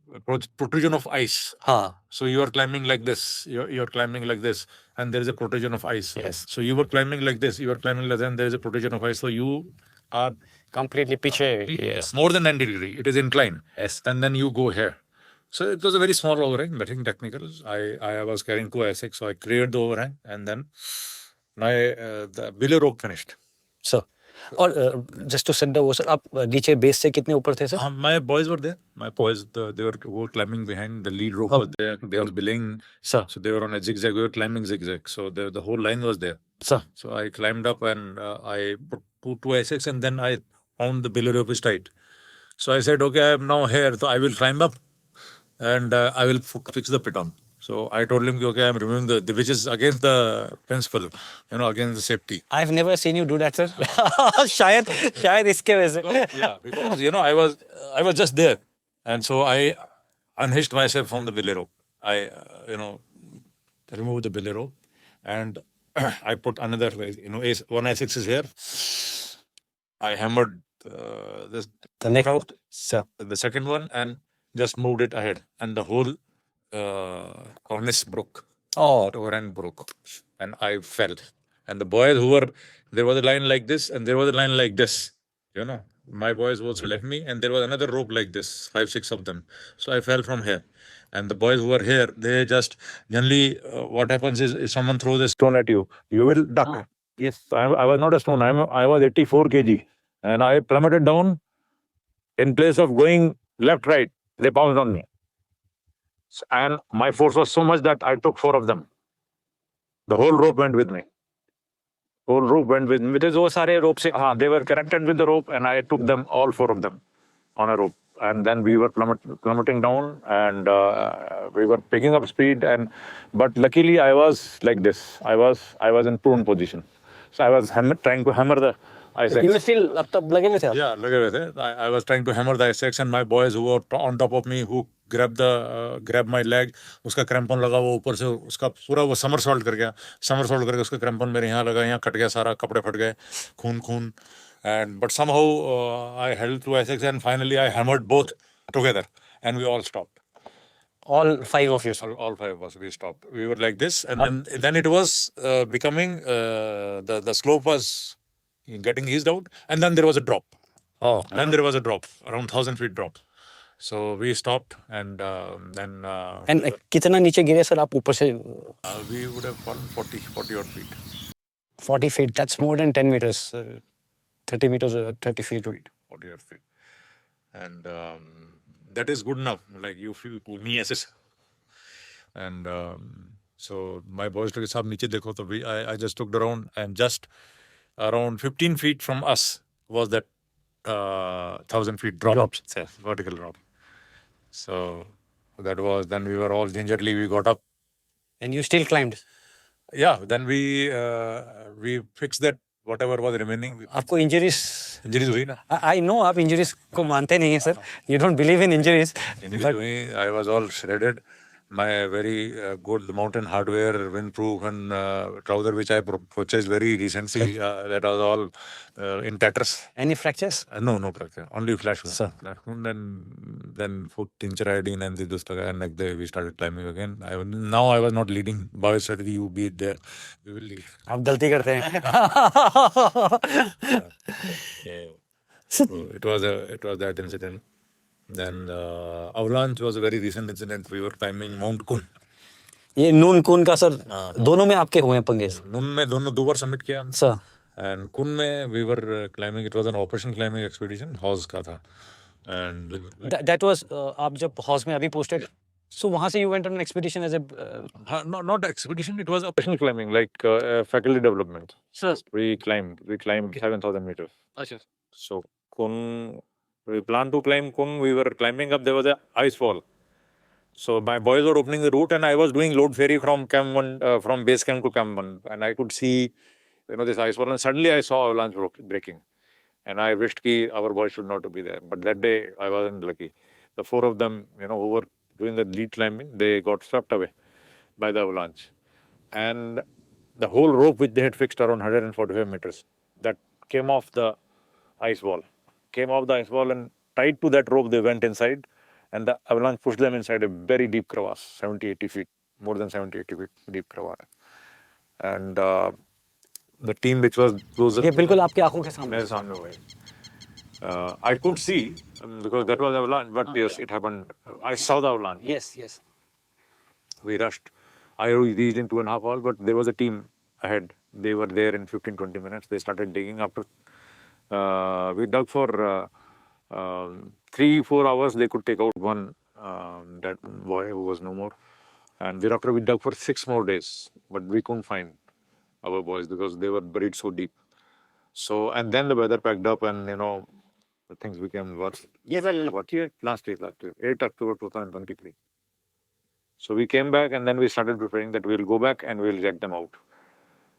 protrusion of ice. हाँ. So you are climbing like this. You're climbing like this, and there is a protrusion of ice. Yes. So you were climbing like this. You are climbing like that, and there is a protrusion of ice. So you are completely पीछे. yes more than 90 degree. It is inclined. Yes. And then you go here. So it was a very small overhang. Nothing technical. I was carrying 2 ISX, so I cleared the overhang, and then the belay rope finished. Sir और just to set the वो sir, आप नीचे base से कितने ऊपर थे sir? My boys were there. My boys, they were climbing behind. The lead rope was there. They were belaying. Sir. So they were on a zigzag. We were climbing zigzag. So the whole line was there. Sir. So I climbed up and I put 2 ISX, and then I found the belay rope is tight. So I said, okay, I am now here. So I will climb up and I will fix the piton. So I told him, okay, I am removing the which is against the principle, against the safety. I've never seen you do that, sir. शायद इसके वजह से. Yeah, because I was just there, and so I unhitched myself from the belay rope. I removed the belay rope, and I put another, one I6 is here. I hammered The next, sir. the second one and just moved it ahead, and the whole cornice broke. Oh. Overhang broke, and I fell. And the boys there was a line like this, and there was a line like this. My boys was left me, and there was another rope like this, 5, 6 of them. So I fell from here. And the boys who were here, they just generally what happens is if someone throws a stone at you, you will duck. Yes. So I was not a stone. I was 84 kg, and I plummeted down. In place of going left, right, they bounced on me. And my force was so much that I took 4 of them. The whole rope went with me. Whole rope went with me. Because those सारे rope से, they were connected with the rope, and I took them, all 4 of them, on a rope. And then we were plummeting down, and we were picking up speed. But luckily, I was like this. I was in prone position. So I was trying to hammer the ice axe. You were still अब तब लगे हुए थे आप? Yeah, लगे हुए थे. I was trying to hammer the ice axe, and my boys who were on top of me, who grabbed my leg, उसका क्रैम्पन लगा, वो ऊपर से उसका पूरा वो समरसॉल्ट कर गया. समरसॉल्ट करके उसका क्रैम्पन मेरे यहाँ लगा, यहाँ कट गया सारा, कपड़े फट गए, खून. But somehow I held 2 ISX, and finally I hammered both together, and we all stopped. All 5 of you, sir. All 5 of us, we stopped. We were like this, and then it was becoming the slope was getting eased out, and then there was a drop. Oh. Then there was a drop, around 1,000 feet drop. So we stopped and then and कितना नीचे गिरे sir आप ऊपर से? we would have fallen 40 odd feet. 40 feet, that's more than 10 meters. 30 meters, 30 feet. 40 odd feet. And that is good enough. Like you feel me as is. And so my boys told "Sab niche dekho." So I just looked around and just around 15 feet from us was that 1,000 feet drop. Vertical drop. So that was, then we were all gingerly, we got up. And you still climbed. Yeah, then we fixed that whatever was remaining. आपको injuries? Injuries हुई ना. I know आप injuries को मानते नहीं हैं sir, you don't believe in injuries. Injuries हुई. I was all shredded. My very good mountain hardware, windproof and trouser which I purchased very recently, that was all in tatters. Any fractures? No fracture. Only flash wound. Sir. Flash wound, then foot tincture iodine and this and like that we started climbing again. Now I was not leading. Boys said you be there. We will lead. आप गलती करते हैं. So it was that incident. Then avalanche was a very recent incident. We were climbing Mount Kun. ये नून कून का sir दोनों में आपके हुए हैं पंगे Nun में दोनों 2 बार सबमिट किया. सर? And Kun में we were climbing. It was an operation climbing expedition. Hawes का था. And दैट वाज आप जब हॉर्स में अभी पोस्टेड, सो वहां से you went on expedition as a not expedition. It was operational climbing, like faculty development. Sir? We climbed 7,000 meters. अच्छा. So Kun, we planned to climb Kun. We were climbing up. There was a ice fall. So my boys were opening the route, and I was doing load ferry from Camp 1, from base camp to Camp 1, and I could see, this ice fall. And suddenly I saw avalanche breaking, and I wished ki our boys should not be there. But that day I wasn't lucky. The 4 of them, who were doing the lead climbing, they got swept away by the avalanche, and the whole rope which they had fixed around 145 meters that came off the ice wall. And tied to that rope they went inside, and the avalanche pushed them inside a very deep crevasse, 70-80 feet, more than 70-80 feet deep crevasse. And the team which was closer, ये बिल्कुल आपकी आंखों के सामने. मेरे सामने हुए. I could see because that was avalanche, but yes, it happened. I saw the avalanche. Yes. We rushed. I reached in 2.5 hours, but there was a team ahead. They were there in 15-20 minutes. They started digging. After we dug for 3-4 hours, they could take out one that boy who was no more. And thereafter we dug for 6 more days, but we couldn't find our boys because they were buried so deep. So, and then the weather packed up, and the things became worse. What year? Last year, 8 October 2023. So we came back, and then we started preparing that we'll go back and we'll check them out.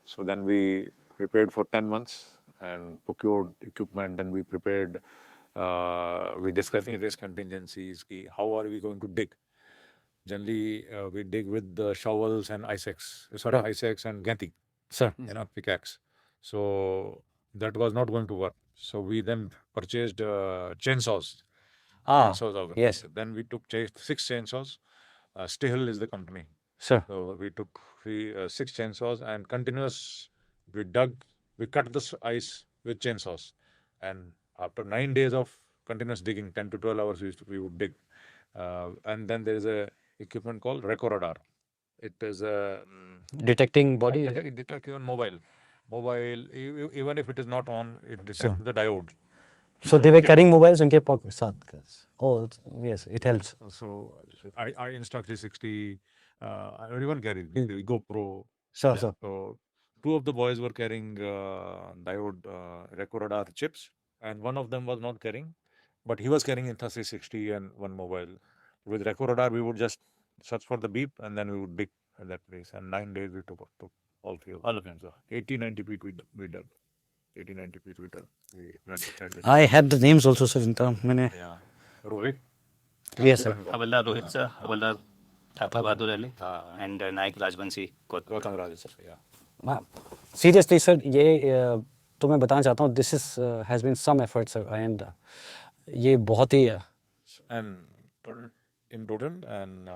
So then we prepared for 10 months and procured equipment, and we prepared, we discussing risk contingencies, how are we going to dig. Generally, we dig with the shovels and ice axe and ganti, sir? pickaxe. So that was not going to work. So we then purchased chainsaws. Chainsaws out. yes. Then we took 6 chainsaws. Stihl is the company. Sir? So we took 6 chainsaws and we cut the ice with chainsaws. And after 9 days of continuous digging, 10 to 12 hours we would dig. And then there is a equipment called Reco-Radar. It is a detecting body. it detects even mobile. Even if it is not on, it detects the diode. So they were carrying mobiles उनके pocket साथ. Oh yes, it helps. So I Insta 360, everyone carries GoPro. Sir? So 2 of the boys were carrying diode Reco-Radar chips, and one of them was not carrying, but he was carrying Insta 360 and one mobile. With Reco-Radar, we would just search for the beep, and then we would dig at that place. And 9 days we took all 3 of them. So 80-90 feet we dug. 80-90 feet we dug. We went inside it. I have the names also sir. इनका मैंने. Yeah. Rohit. Yes sir. हवलदार Rohit sir, हवलदार Thapa Bahadur Ali, and नायक Rajvanshi Kotwal. Gautam Raj, sir. Yeah. Seriously sir, ये तो मैं बताना चाहता हूँ, this is has been some effort sir, and ये बहुत ही And in total, and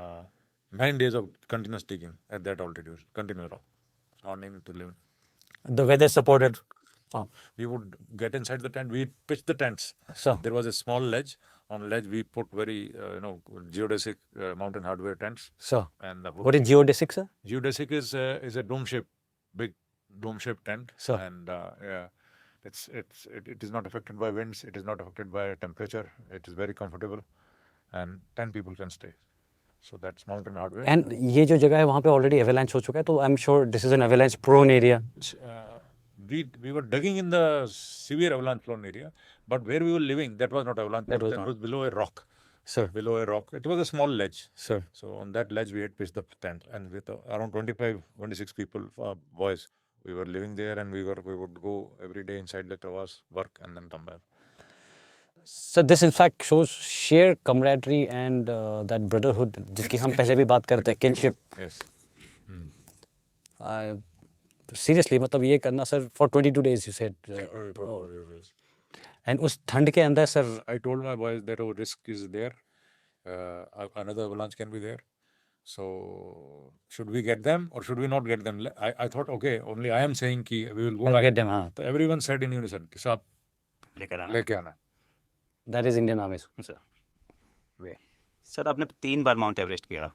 9 days of continuous digging at that altitude, continuous rock, not aiming to live. The weather supported. We would get inside the tent. We pitched the tents. Sir. There was a small ledge on ledge we put very geodesic mountain hardware tents. Sir, And the what is geodesic, sir? geodesic is a dome shaped, big dome shaped tent. Sir. And it is not affected by winds. It is not affected by temperature. It is very comfortable, and 10 people can stay. So that's mountain hardware. And ये जो जगह है वहाँ पे already एवेलांच हो चुका है, तो I am sure this is an avalanche prone area. We were digging in the severe avalanche prone area, but where we were living, that was not avalanche. That was That not. was below a rock. Sir, Below a rock. It was a small ledge. sir. So on that ledge, we had pitched the tent, and with around 25, 26 people, boys, we were living there, and we would go every day inside the crevasse, work, and then come back. So this in fact shows sheer camaraderie and that brotherhood जिसकी हम पहले भी बात करते हैं, kinship. Yes. Seriously, मतलब ये करना sir for 22 days you said. And उस ठंड के अंदर sir I told my boys that our risk is there. Another avalanche can be there. So should we get them or should we not get them? I thought, okay, only I am saying कि we will go back. get them, हाँ. So everyone said in unison, कि साहब लेकर आना. लेके आना. That is Indian Army. Sir sir आपने 3 बार mount Everest किया.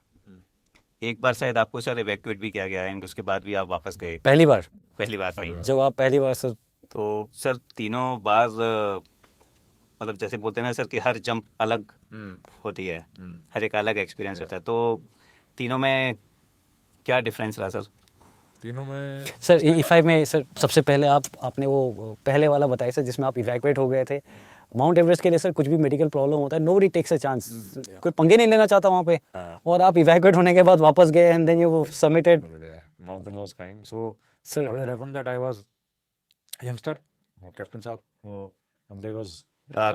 एक बार शायद आपको सर इवैक्यूएट भी किया गया एंड उसके बाद भी आप वापस गए. पहली बार पहली बार नहीं. जब आप पहली बार सर, तो सर तीनों बार मतलब जैसे बोलते हैं ना सर कि हर जंप अलग होती है, हर एक अलग एक्सपीरियंस होता है, तो तीनों में क्या डिफरेंस रहा सर? तीनों में सर E5 में सर सबसे पहले आपने वो पहले वाला बताया सर जिसमें आप इवैक्यूएट हो गए थे. माउंट एवरेस्ट के लिए सर कुछ भी मेडिकल प्रॉब्लम होता है, नोबडी टेक्स अ चांस, कोई पंगे नहीं लेना चाहता वहाँ पे, और आप इवैक्यूएट होने के बाद वापस गए and then you submitted. mountain was crying. So Sir. what happened that I was a youngster, Captain Saab, and there was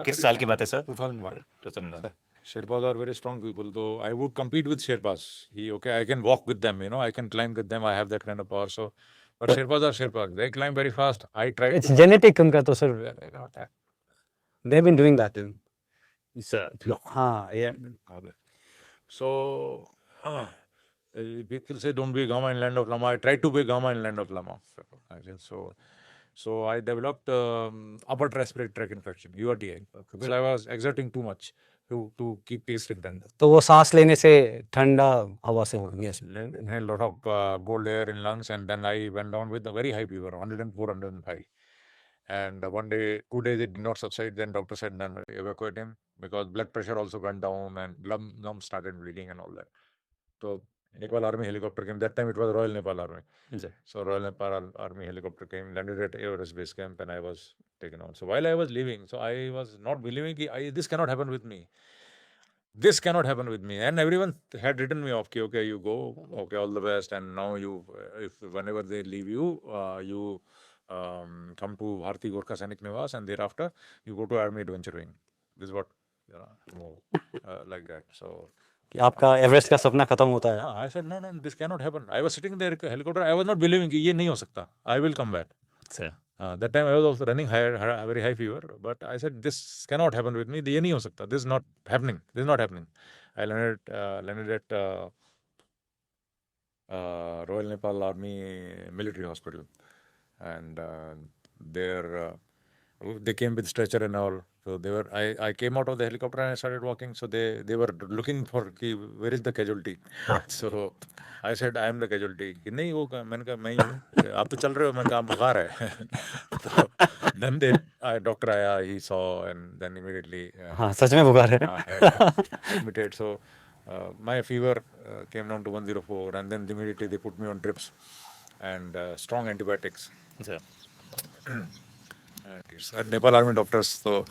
किस साल की बात है सर? 2001. तो समझा. Sherpas are very strong people, though I would compete with Sherpas. I can walk with them, I can climb with them. I have that kind of power. So, but Sherpas are Sherpas. They climb very fast. I try. It's genetic उनका तो sir, they have been doing that. हाँ, ये So, people say don't be Gamma in land of Lama. I tried to be Gamma in land of Lama. So I developed upper respiratory tract infection, URTI, because I was exerting too much to keep pace with them. तो वो सांस लेने से ठंडा हवा से हो गया. Inhaled a lot of cold air in lungs, and then I went down with a very high fever, 104, 105. And one day, 2 days it did not subside. Then doctor said, then evacuate him because blood pressure also went down and lungs started bleeding and all that. So Nepal Army helicopter came. That time it was Royal Nepal Army. So Royal Nepal Army helicopter came, landed at Everest Base Camp, and I was taken on. So while I was leaving, so I was not believing this cannot happen with me. This cannot happen with me. And everyone had written me off, okay, you go, okay, all the best. And now whenever they leave you, you come to Bharati Gorkha Sainik Nivas, and thereafter you go to Army Adventure Wing. This is what, like that. So कि आपका Everest का सपना खत्म होता है. I said, no, this cannot happen. I was sitting there in the helicopter. I was not believing कि ये नहीं हो सकता. I will come back. That time I was also running very high fever. But I said, this cannot happen with me. ये नहीं हो सकता. This is not happening. This is not happening. I landed at Royal Nepal Army Military Hospital. And there they came with stretcher and all. So I came out of the helicopter and I started walking. So they were looking for where is the casualty. So I said, I am the casualty. कि नहीं वो मैंने कहा मैं ही हूँ. आप तो चल रहे हो. मैंने कहा बुखार है. Then doctor आया, he saw, and then immediately हाँ, सच में बुखार है. admitted. So my fever came down to 104, and then immediately they put me on drips and strong antibiotics. Nepal Army doctors, so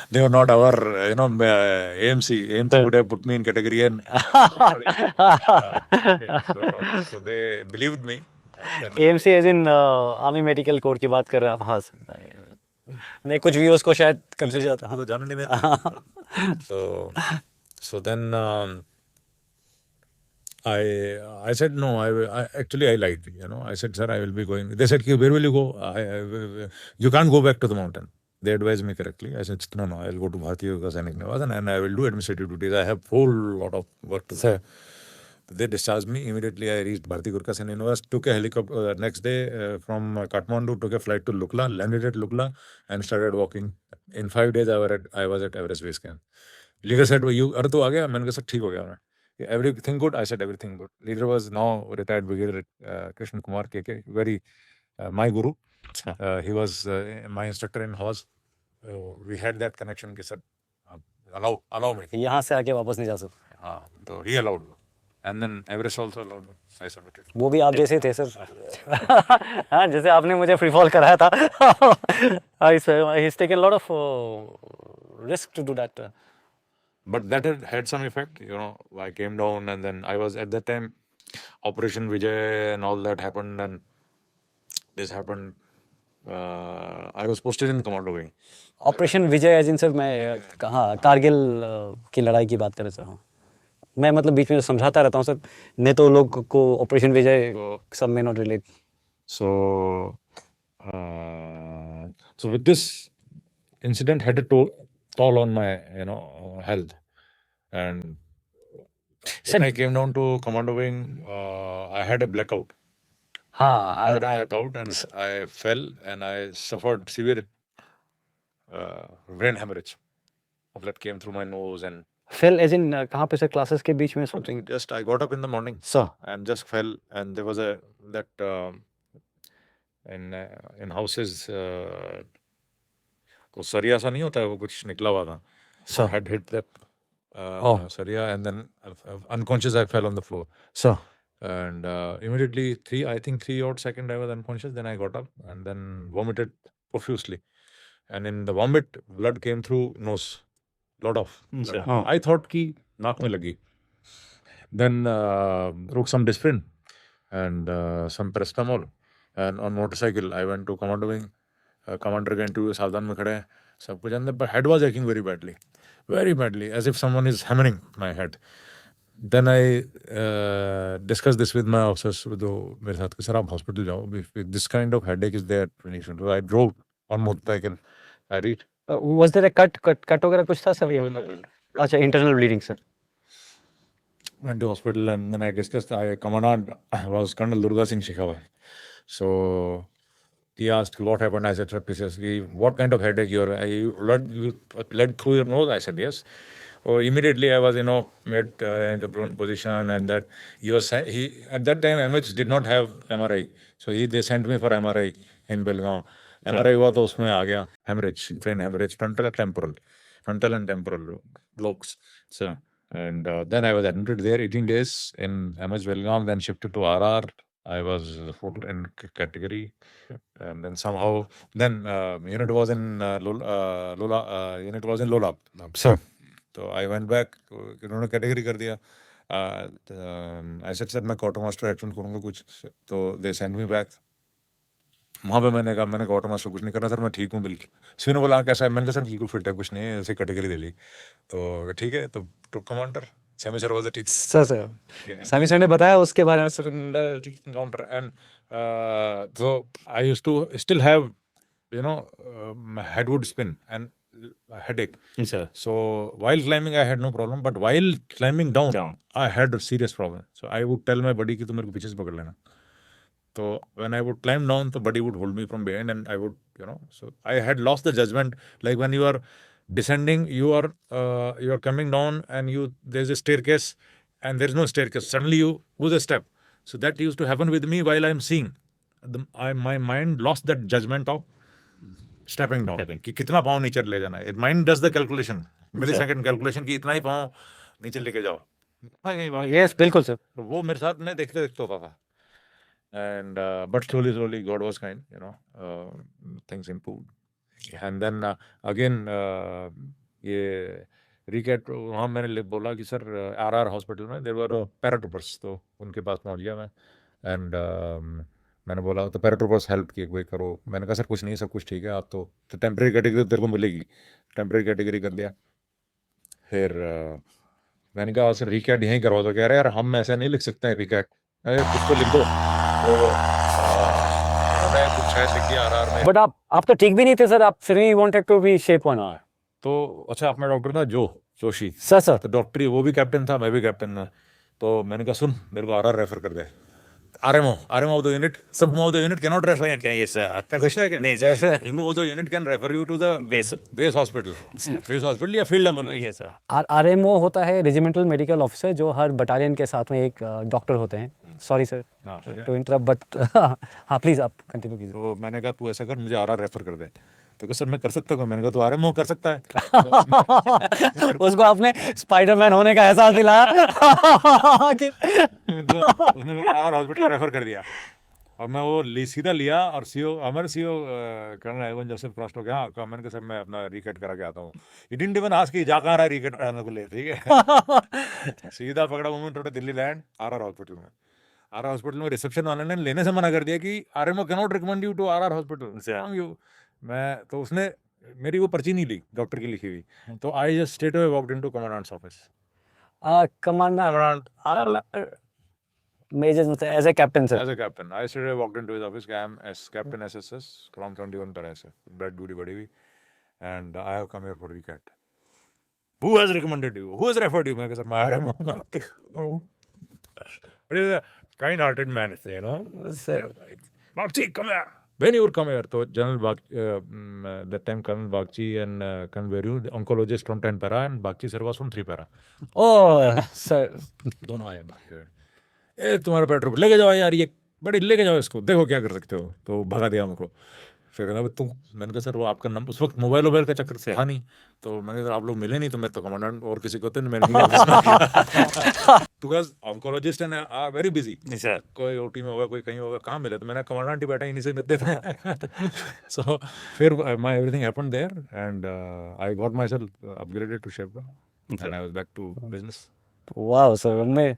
they were not our, AMC. AMC would have put me in category N. So they believed me. AMC as in army medical corps की बात कर रहे हैं आप. हाँ, नहीं कुछ viewers को शायद कंफ्यूज जाता है. तो जानने नहीं देता. So then I said no. I actually I lied. I said, sir, I will be going. They said, where will you go? You can't go back to the mountain. They advised me correctly. I said, no, I will go to Bharati Gorkha Sainik Nivas and I will do administrative duties. I have whole lot of work to do. They discharged me. Immediately I reached Bharati Gorkha Sainik Nivas, took a helicopter next day from Kathmandu, took a flight to Lukla, landed at Lukla and started walking. In 5 days I was at Everest Base Camp. Leader said, "You अरे तो आ गया?" मैंने कहा sir ठीक हो गया मैं. Everything good? I said everything good. Leader was now retired brigadier Krishna Kumar KK, very my guru. He was my instructor in Hawas. We had that connection कि सर allow me. यहाँ से आके वापस नहीं जा सकते. हाँ, तो he allowed me. And then Everest also allowed me. I submitted. वो भी आप जैसे ही थे सर. हाँ, जैसे आपने मुझे फ्री फॉल कराया था. He's taken a lot of risk to do that. But that had some effect, you know. I came down, and then I was at that time, Operation Vijay and all that happened, and this happened. I was posted in commando wing. Operation Vijay as in sir मैं कहाँ कारगिल की लड़ाई की बात कर रहा हूँ. मैं मतलब बीच में समझाता रहता हूँ सर, नहीं तो लोग को ऑपरेशन विजय सब में not relate. So, so with this incident had a toll on my, you know, health, and when I came down to commando wing, I had a blackout. हाँ, I had a blackout, and I fell, and I suffered severe brain hemorrhage. Blood came through my nose, and fail as in कहाँ पे sir classes के बीच में something. just I got up in the morning sir and just fell, and there was that in houses को सरिया सा नहीं होता है, वो कुछ निकला हुआ था. So I had hit that saria, and then unconscious I fell on the floor, sir and immediately 3 odd seconds I was unconscious. Then I got up and then vomited profusely, and in the vomit blood came through nose, lot of blood. I thought कि नाक में लगी. Then took some Disprin and some paracetamol, and on motorcycle I went to commando wing. Commander के interview सावधान में खड़े हैं, सब कुछ अंदर, but head was aching very badly, as if someone is hammering my head. Then I discussed this with my officers, जो मेरे साथ कि सर आप hospital जाओ, if this kind of headache is there. So I drove on motorcycle. I reached. Was there a cut वगैरह कुछ था sir? अच्छा, internal bleeding sir. Went to hospital, and then I discussed. Commandant was Colonel Durga Singh Shekhawat. So he asked what happened. I said, sir, precisely what kind of headache you bled through your nose? I said yes. Oh, immediately I was, made in the prone position, and that he at that time MH did not have MRI, so they sent me for MRI in Belgaum. MRI हुआ तो उसमें आ गया hemorrhage, brain hemorrhage, frontal and temporal lobes. So, and then I was admitted there 18 days in MH Belgaum, then shifted to RR. I was put in category, and then somehow unit was in Lolab. Sir तो I went back, उन्होंने category कर दिया. I said, sir मैं quarter master action करूँगा कुछ, तो they sent me back. वहाँ पे मैंने कहा क्वार्टर मास्टर कुछ नहीं करना सर, मैं ठीक हूँ बिल्कुल. सिर ने बोला कैसा है, मैंने कहा सर बिल्कुल फिट है, कुछ नहीं है, ऐसे कैटेगरी दे ली. तो ठीक है, तो to commander Sammy sir was teach sir Sammy sir ने बताया उसके बारे में sir. encounter, and so I used to still have headwood spin and headache. sir. So while climbing I had no problem, but while climbing down I had a serious problem. So I would tell my buddy कि तू मेरे को पीछे से पकड़ लेना. So when I would climb down, the buddy would hold me from behind, and I would, so I had lost the judgment. Like when you are descending, you are coming down, and there's a staircase, and there is no staircase. Suddenly you lose a step. So that used to happen with me while I'm seeing. My mind lost that judgment of stepping down. कि कितना पाँव नीचे ले जाना है. Mind does the calculation, millisecond calculation कि इतना ही पाँव नीचे लेके जाओ. यस बिल्कुल सर. वो मेरे साथ मैं देखते होता था. And but slowly God was kind, things improved. And then again ये रिकेट वहाँ मैंने बोला कि सर RR हॉस्पिटल में देयर वर पैराट्रूपर्स, तो उनके पास पहुँच गया मैं. एंड मैंने बोला तो पैराट्रूपर्स हेल्प की कोई करो. मैंने कहा सर कुछ नहीं, सब कुछ ठीक है, आप तो टेम्प्रेरी कैटेगरी तेरे को मिलेगी. टेम्प्रेरी कैटेगरी कर दिया. फिर मैंने कहा सर रिकेट यहीं करवा दो. कह रहे यार हम ऐसा नहीं लिख सकते हैं रिकेट, कुछ तो लिख दो. तो उन्होंने कुछ है लिख दिया RR में. बट आप तो ठीक भी नहीं थे सर, आप फिर ही wanted to be shape one hour. तो अच्छा अपना डॉक्टर था जोशी सर तो डॉक्टर वो भी कैप्टन था, मैं भी कैप्टन था. तो मैंने कहा सुन मेरे को RR रेफर कर दे. RMO of the unit, sub-MO of the unit cannot refer you. Yes, sir. नहीं जैसे MO of the unit can refer you to the base hospital. Base hospital या field ambulance. Yes, sir. RMO होता है regimental medical officer, जो हर battalion के साथ में एक डॉक्टर होते हैं. Sorry sir to interrupt, but हाँ प्लीज़ आप कंटिन्यू कीजिए. तो मैंने कहा तू ऐसा कर, मुझे RR रेफर कर दे. तो कहा सर मैं कर सकता हूँ. मैंने कहा तो RMO कर सकता है. उसको आपने स्पाइडरमैन होने का एहसास दिलाया. तो उसने मेरे RR हॉस्पिटल रेफर कर दिया. और मैं वो सीधा लिया और हमारे CO colonel Evan Joseph crossed हो गया. हाँ मैंने कहा सर मैं अपना रिकट करा के आता हूँ. ही डिडंट इवन आस्क कि जा कहाँ रहा है रिकट कराने को ले. ठीक है. सीधा पकड़ा मोमेंट उठा दिल्ली लैंड RR हॉस्पिटल में. RR हॉस्पिटल में रिसेप्शन वाले ने लेने से मना कर दिया कि RMO cannot recommend you to RR hospital. मैं तो उसने मेरी वो पर्ची नहीं ली डॉक्टर की लिखी हुई. तो I just straight away walked into commandant's office. Commander major as a captain sir. As a captain, I straight away walked into his office. I am as captain SSS, Crom 21 पर ऐसे blood duty बढ़ी हुई. And I have come here for recap. Who has recommended you? Who has referred you? मैं कहा sir मैं RMO. But he's a kind-hearted man, you know. Sir. Bagchi, come here. When you would come here, तो General that time Colonel Bagchi and Colonel Beru, the oncologist from 10 para, and Bagchi sir was from 3 para. Oh sir. दोनों आए बाहर. ए तुम्हारा petrol लेके जाओ यार, ये बड़े लेके जाओ इसको, देखो क्या कर सकते हो. तो भगा दिया हमको. फिर कहना तुम, मैंने कहा सर वो आपका नंबर उस वक्त मोबाइल का चक्कर से था नहीं. तो मैंने कहा आप लोग मिले नहीं तो मैं तो कमांडेंट और किसी को तो मैंने because oncologist and are very busy. Sir कोई ओटी में होगा, कोई कहीं होगा, कहाँ मिले. तो मैंने कमांडेंट ही बैठा, इन्हीं से मिलते थे. सो फिर my everything happened there and I got myself upgraded to shape and I was back to business. वाह सर. मैं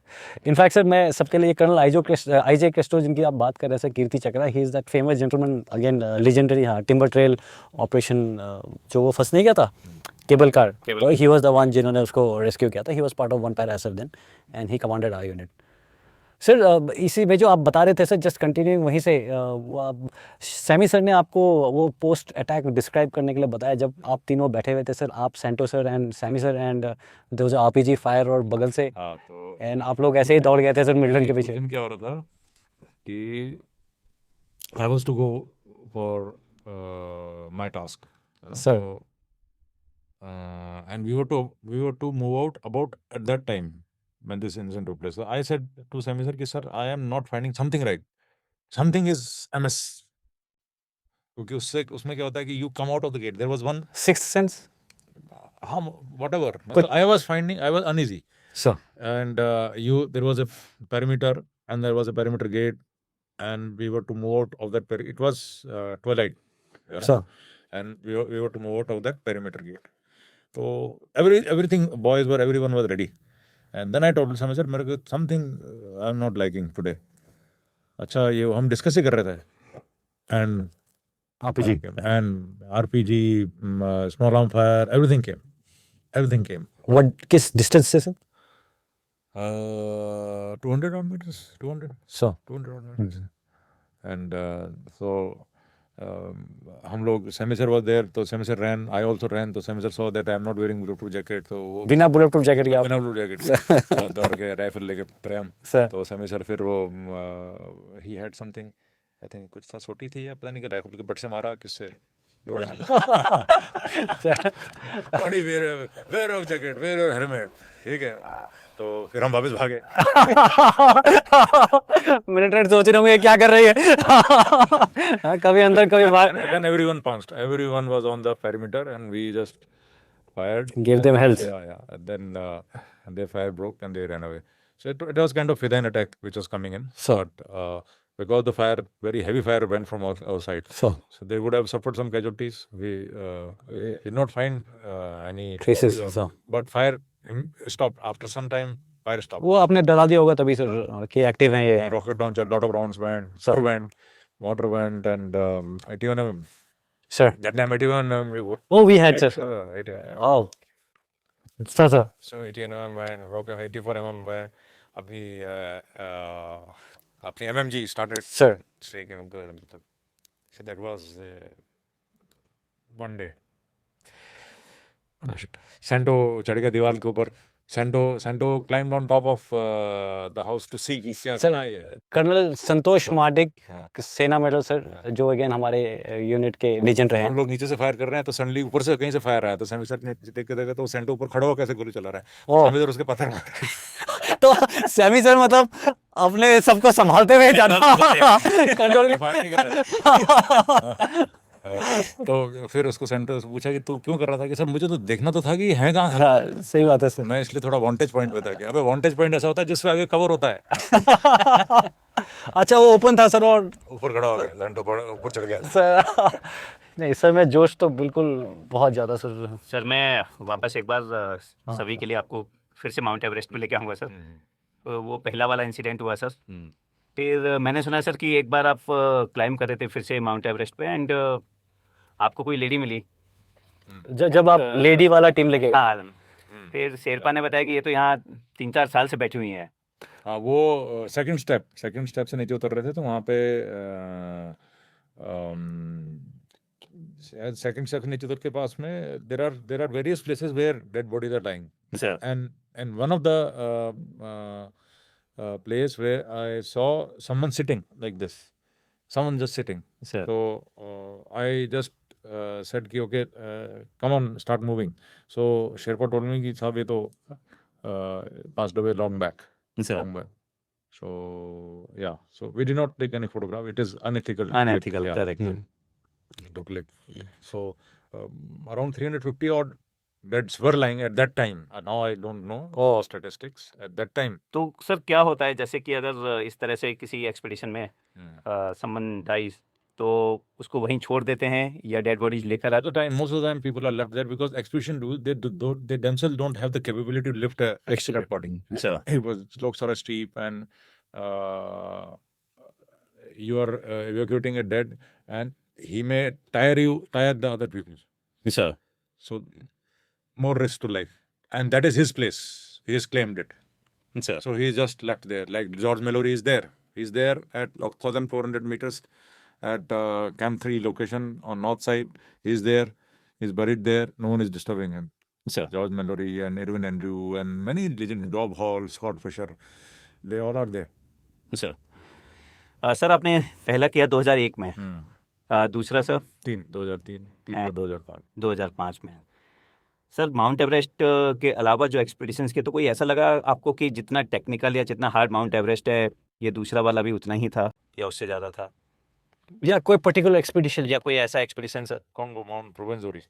इनफैक्ट सर मैं सबके लिए कर्नल आईजे क्रेस्टो जिनकी आप बात कर रहे हैं sir, Kirti chakra, he is that famous gentleman again legendary. हाँ, टिम्बर ट्रेल ऑपरेशन जो वो फंस नहीं गया था केबल कार, तो ही वाज द वन जिन्होंने उसको रेस्क्यू किया था. He was part of 1 para SF then and he commanded our unit. Sir इसी में जो आप बता रहे थे सर, जस्ट कंटिन्यूइंग वहीं से, सैमी सर ने आपको वो पोस्ट अटैक डिस्क्राइब करने के लिए बताया जब आप तीनों बैठे हुए थे सर, आप Santo sir and Sammy sir and there was RPG fire और बगल से, हाँ तो एंड आप लोग ऐसे ही दौड़ गए थे सर मिलिटेंट के पीछे. क्या हो रहा था कि I was to go for my task Sir. and we were to move out about at that time when this incident took place. So I said to Sami sir कि sir I am not finding something right, something is amiss. क्योंकि उसमें क्या होता है कि you come out of the gate, there was one Sixth sense. whatever. I was uneasy. Sir. And there was a perimeter and there was a perimeter gate and we were to move out of that it was twilight. Sir. And we were to move out of that perimeter gate. So everything everyone was ready. And then I told Sami sir मेरे को something I'm not liking today. अच्छा ये हम discuss ही कर रहे थे. And RPG, small arm fire, everything came. What किस distance से sir? 200 odd meters. 200 odd meters. And so हम लोग, Sami sir was there, तो Sami sir ran, I also ran. तो Sami sir saw that I am not wearing bulletproof jacket, तो वो बिना bulletproof jacket के आप? बिना bulletproof jacket दौड़ के राइफल लेके प्रेम. Sir. तो Sami sir फिर वो he had something, I think कुछ था, सोटी थी या पता नहीं, कि राइफल के बट से मारा किससे. बड़ी wear of jacket, wear of helmet. ठीक है. तो फिर हम वापस भागे. मिलिटेंट सोच रहे होंगे क्या कर रही है. कभी अंदर कभी बाहर. Then everyone pounced. Everyone was on the perimeter and we just fired. Gave them health. Yeah. And then their fire broke and they ran away. So it was kind of feline attack which was coming in. Sir. But because the fire, very heavy fire went from our side. So they would have suffered some casualties. We did not find any traces. So but fire stopped. After some time, fire stopped. वो आपने डरा दिया होगा तभी sir कि active हैं ये. Rocket launcher, lot of rounds went, sir went, water went, and 81mm. Sir. That time 81mm. Oh, we had sir. Oh. Sir. So 81mm went, rocket 84mm went. अभी अपनी MMG started. Sir. Saying good. So that was one day. Santo चढ़ गया दीवार के ऊपर. Santo climbed on top of the house to see. Colonel Santosh Mardik हाँ। Sena medal sir, जो again हमारे यूनिट के लेजेंड रहे हम हैं। लोग नीचे से फायर कर रहे हैं तो सडनली ऊपर से कहीं से फायर आया, तो सैमी सर ने देख के देखा तो सेंटो ऊपर खड़ा हो कैसे गोली चला रहा है, ओह। सैमी सर उसके पत्थर मार रहे हैं। तो सैमी सर मतलब अपने सबको संभालते हुए जाना कंट्रोल फायर नहीं कर रहा है। तो फिर उसको सेंटर से पूछा कि तू क्यों कर रहा था, कि सर मुझे तो देखना तो था कि है कहाँ। हाँ, सही बात है सर। मैं इसलिए थोड़ा वांटेज पॉइंट पे था कि अबे वांटेज पॉइंट ऐसा होता है जिससे आगे कवर होता है। अच्छा, वो ओपन था सर, और ऊपर खड़ा हो गया, सेंटो ऊपर चढ़ गया। सर नहीं सर, मैं जोश तो बिल्कुल बहुत ज़्यादा सर। सर मैं वापस एक बार सभी के लिए आपको फिर से माउंट एवरेस्ट पे लेके आऊँगा सर। वो पहला वाला इंसिडेंट हुआ सर। फिर मैंने सुना सर कि एक बार आप क्लाइम कर रहे थे फिर से माउंट एवरेस्ट पे, एंड आपको कोई लेडी मिली। जब आप लेडी वाला टीम लेके हाँ, फिर शेरपा ने बताया कि ये तो यहाँ 3-4 साल से बैठी हुई है। हाँ, वो सेकंड स्टेप से नीचे उतर रहे थे तो वहाँ पे सेकंड स्टेप से नीचे उतर के पास में there are various places where dead bodies are lying, sir and one of the place where I saw someone sitting like this, someone just sitting. Sir So I just said कि okay, come on, start moving. So Sherpa told me कि साहब ये तो passed away long back. Sir Long back. So yeah, so we did not take any photograph. It is unethical. Unethical, Yeah. Correct. To click. So around 350 odd deads were lying at that time. Now I don't know statistics at that time. तो sir क्या होता है, जैसे कि अगर इस तरह से किसी एक्सपीडिशन में समवन डाइज तो उसको वहीं छोड़ देते हैं या डेड बॉडीज लेकर At the time, most of the time people are left there because expedition do they themselves don't have the capability to lift a extra body. Sir It was slopes are steep and you are evacuating a dead and he may tire the other people. Sir So more risk to life, and that is his place. He has claimed it. Sir So he is just left there. Like George Mallory is there. He's there at 1,400 meters at Camp 3 location on north side. He's there. He's buried there. No one is disturbing him. Sir George Mallory and Edwin Andrew and many legends, Rob Hall, Scott Fisher, they all are there. Sir sir आपने पहला किया 2001 में, दूसरा sir 2003 और 2005. 2005 में। Sir mount Everest के अलावा जो एक्सपीडिशंस के, तो कोई ऐसा लगा आपको कि जितना टेक्निकल या जितना हार्ड माउंट एवरेस्ट है ये दूसरा वाला भी उतना ही था या उससे ज़्यादा था, या कोई पर्टिकुलर एक्सपीडिशन या कोई ऐसा expedition sir? Congo Mount Provenzori.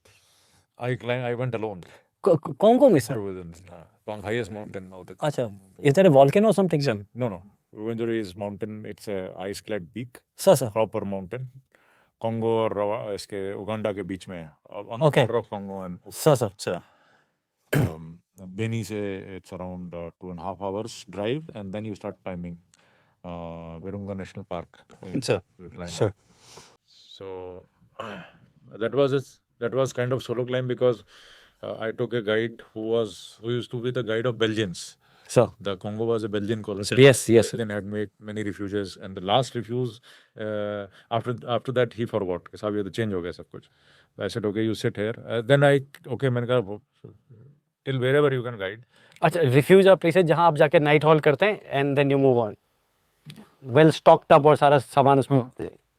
I went alone. कौन में sir? Provenzori, highest mountain of the. अच्छा, इज देयर अ वोल्केनो और something? No. Provenzori is mountain. It's a ice-clad peak, sir proper mountain. Congo और इसके Uganda के बीच में है. On the Okay. border of Congo and sir Beni से it's around 2.5 hours drive, and then you start climbing Virunga National Park. Sir You climb. Sure. So that was kind of solo climb because I took a guide who used to be the guide of Belgians. Sir The Congo was a Belgian colony. Yes. Then had made many refuges, and the last refuge after that he forgot. कि साहब ये तो change हो गया सब कुछ. I said okay, you sit here. Then मैंने कहा till wherever you can guide. अच्छा, रिफ्यूज और प्लेसेस जहां आप जाके नाइट हॉल करते हैं and then you move on, well stocked up और सारा सामान उसमें।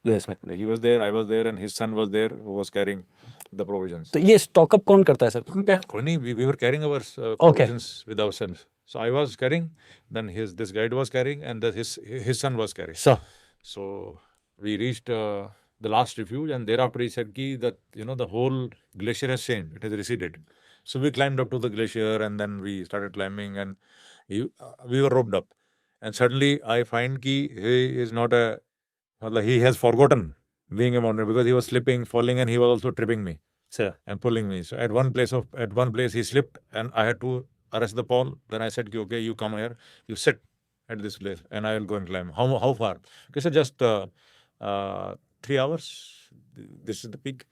Yes, he was there, I was there, and his son was there who was carrying the provisions. तो ये स्टॉक अप कौन करता है सर? कोई नहीं, we were carrying our provisions with ourselves. So I was carrying, then this guide was carrying, and his son was carrying. Sir So we reached the last refuge, and thereafter he said that the whole glacier has changed, it has receded. So we climbed up to the glacier, and then we started climbing, and we were roped up, and suddenly I find he is not he has forgotten being a mountaineer because he was slipping, falling, and he was also tripping me sir and pulling me. So at one place he slipped, and I had to arrest the pole. Then I said, okay, you come here, you sit at this place, and I will go and climb. How far? He said, just 3 hours. This is the peak.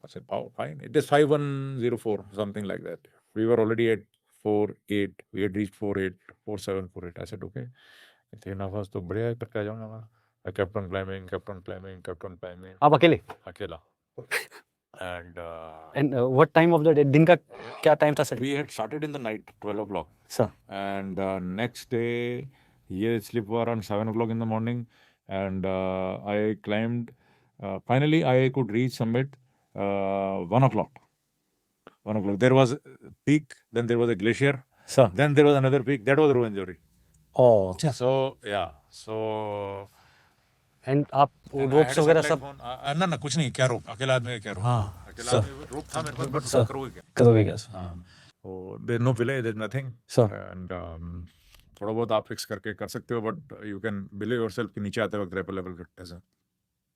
I said, oh, fine. It is 5104, something like that. We were already at 48. We had reached 48, 47, 48. I said, okay. 3 hours तो बढ़िया है, करके आ जाऊंगा मैं. I kept on climbing. आप अकेले? अकेला. And And what time of the day? दिन का क्या time था sir? we had started in the night, 12 o'clock. Sir. And next day, here sleep around 7 o'clock in the morning. And I climbed, finally, I could reach summit 1 o'clock. 1 o'clock. There was a peak, then there was a glacier, Sir. then there was another peak. That was Ruwenzori. Oh. So, yeah. So, And आप ropes वगैरह सब ना ना कुछ नहीं, क्या रोप, अकेला आदमी क्या रोप, अकेला आदमी रोप था मेरे पास, बट करोगे क्या? करोगे क्या? So there's no belay, there's nothing. Sir. And थोड़ा बहुत आप फिक्स करके कर सकते हो, but you can belay yourself कि नीचे आते वक्त rappel level कटते हैं.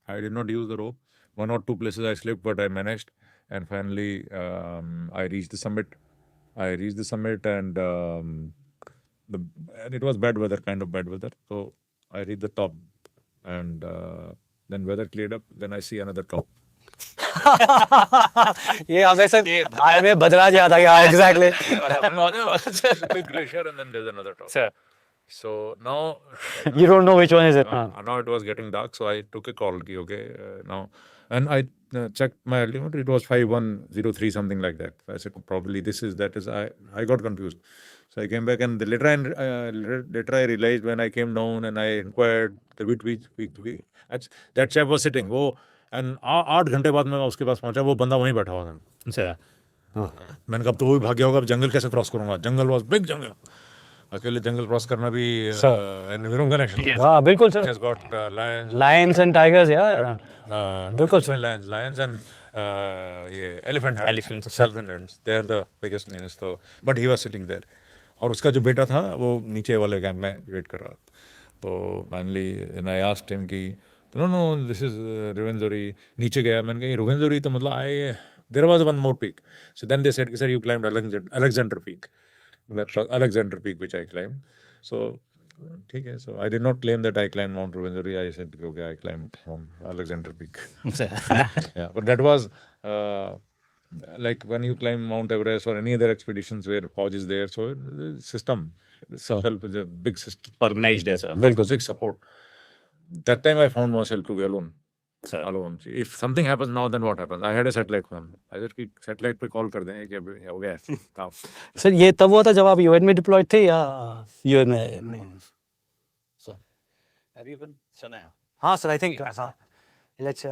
I did not use the rope. 1 or 2 places I slipped, but I managed. And finally, I reached the summit. And and it was bad weather, kind of bad weather. So I reached the top, and then weather cleared up. Then I see another top. ये हमें sir आए में बदराज याद आ गया exactly. Big glacier, and then there's another top. Sir. So now, You don't know which one is it. now it was getting dark, so I took a call. Okay, now, and I checked my altimeter. It was 5103, something like that. I said probably this is that is. I got confused, so I came back, and later I realized when I came down and I inquired the which that chap was sitting. वो and 8 घंटे बाद मैं उसके पास पहुंचा, वो बंदा वहीं बैठा हुआ था. Sir. मैंने कहा अब तो वो भी भाग गया होगा, अब जंगल कैसे क्रॉस करूंगा? जंगल was big जंगल. अकेले जंगल क्रॉस करना भी विरुंगन एक्चुअली. हाँ बिल्कुल sir. Has got lions. Lions and tigers, yeah. बिल्कुल sir. Lions and ये elephants. They are the biggest lions. So, but he was sitting there. और उसका जो बेटा था वो नीचे वाले कैंप में वेट कर रहा था. तो finally and I asked him कि no, this is Ruwenzori. नीचे गया, मैंने कहा Ruwenzori तो मतलब there was one more peak. So then they said, sir, you climbed Alexander Peak. That's Alexander Peak which I climbed. So ठीक है. So I did not claim that I climbed Mount Ruwenzori. I said okay, I climbed Alexander Peak. Yeah, but that was like when you climb Mount Everest or any other expeditions where Fauj is there. So the system itself is a big system. Organized है sir. Big support. That time I found myself to be alone. Alone. If something happens now, then what happens? I had a satellite phone. I said कि satellite पे call कर दें कि अब हो गया काम. सर ये तब हुआ था जब आप यूएन में डिप्लॉयड थे या यूएन में नहीं? Have you been? Chennai. हाँ सर आई थिंक लेट्स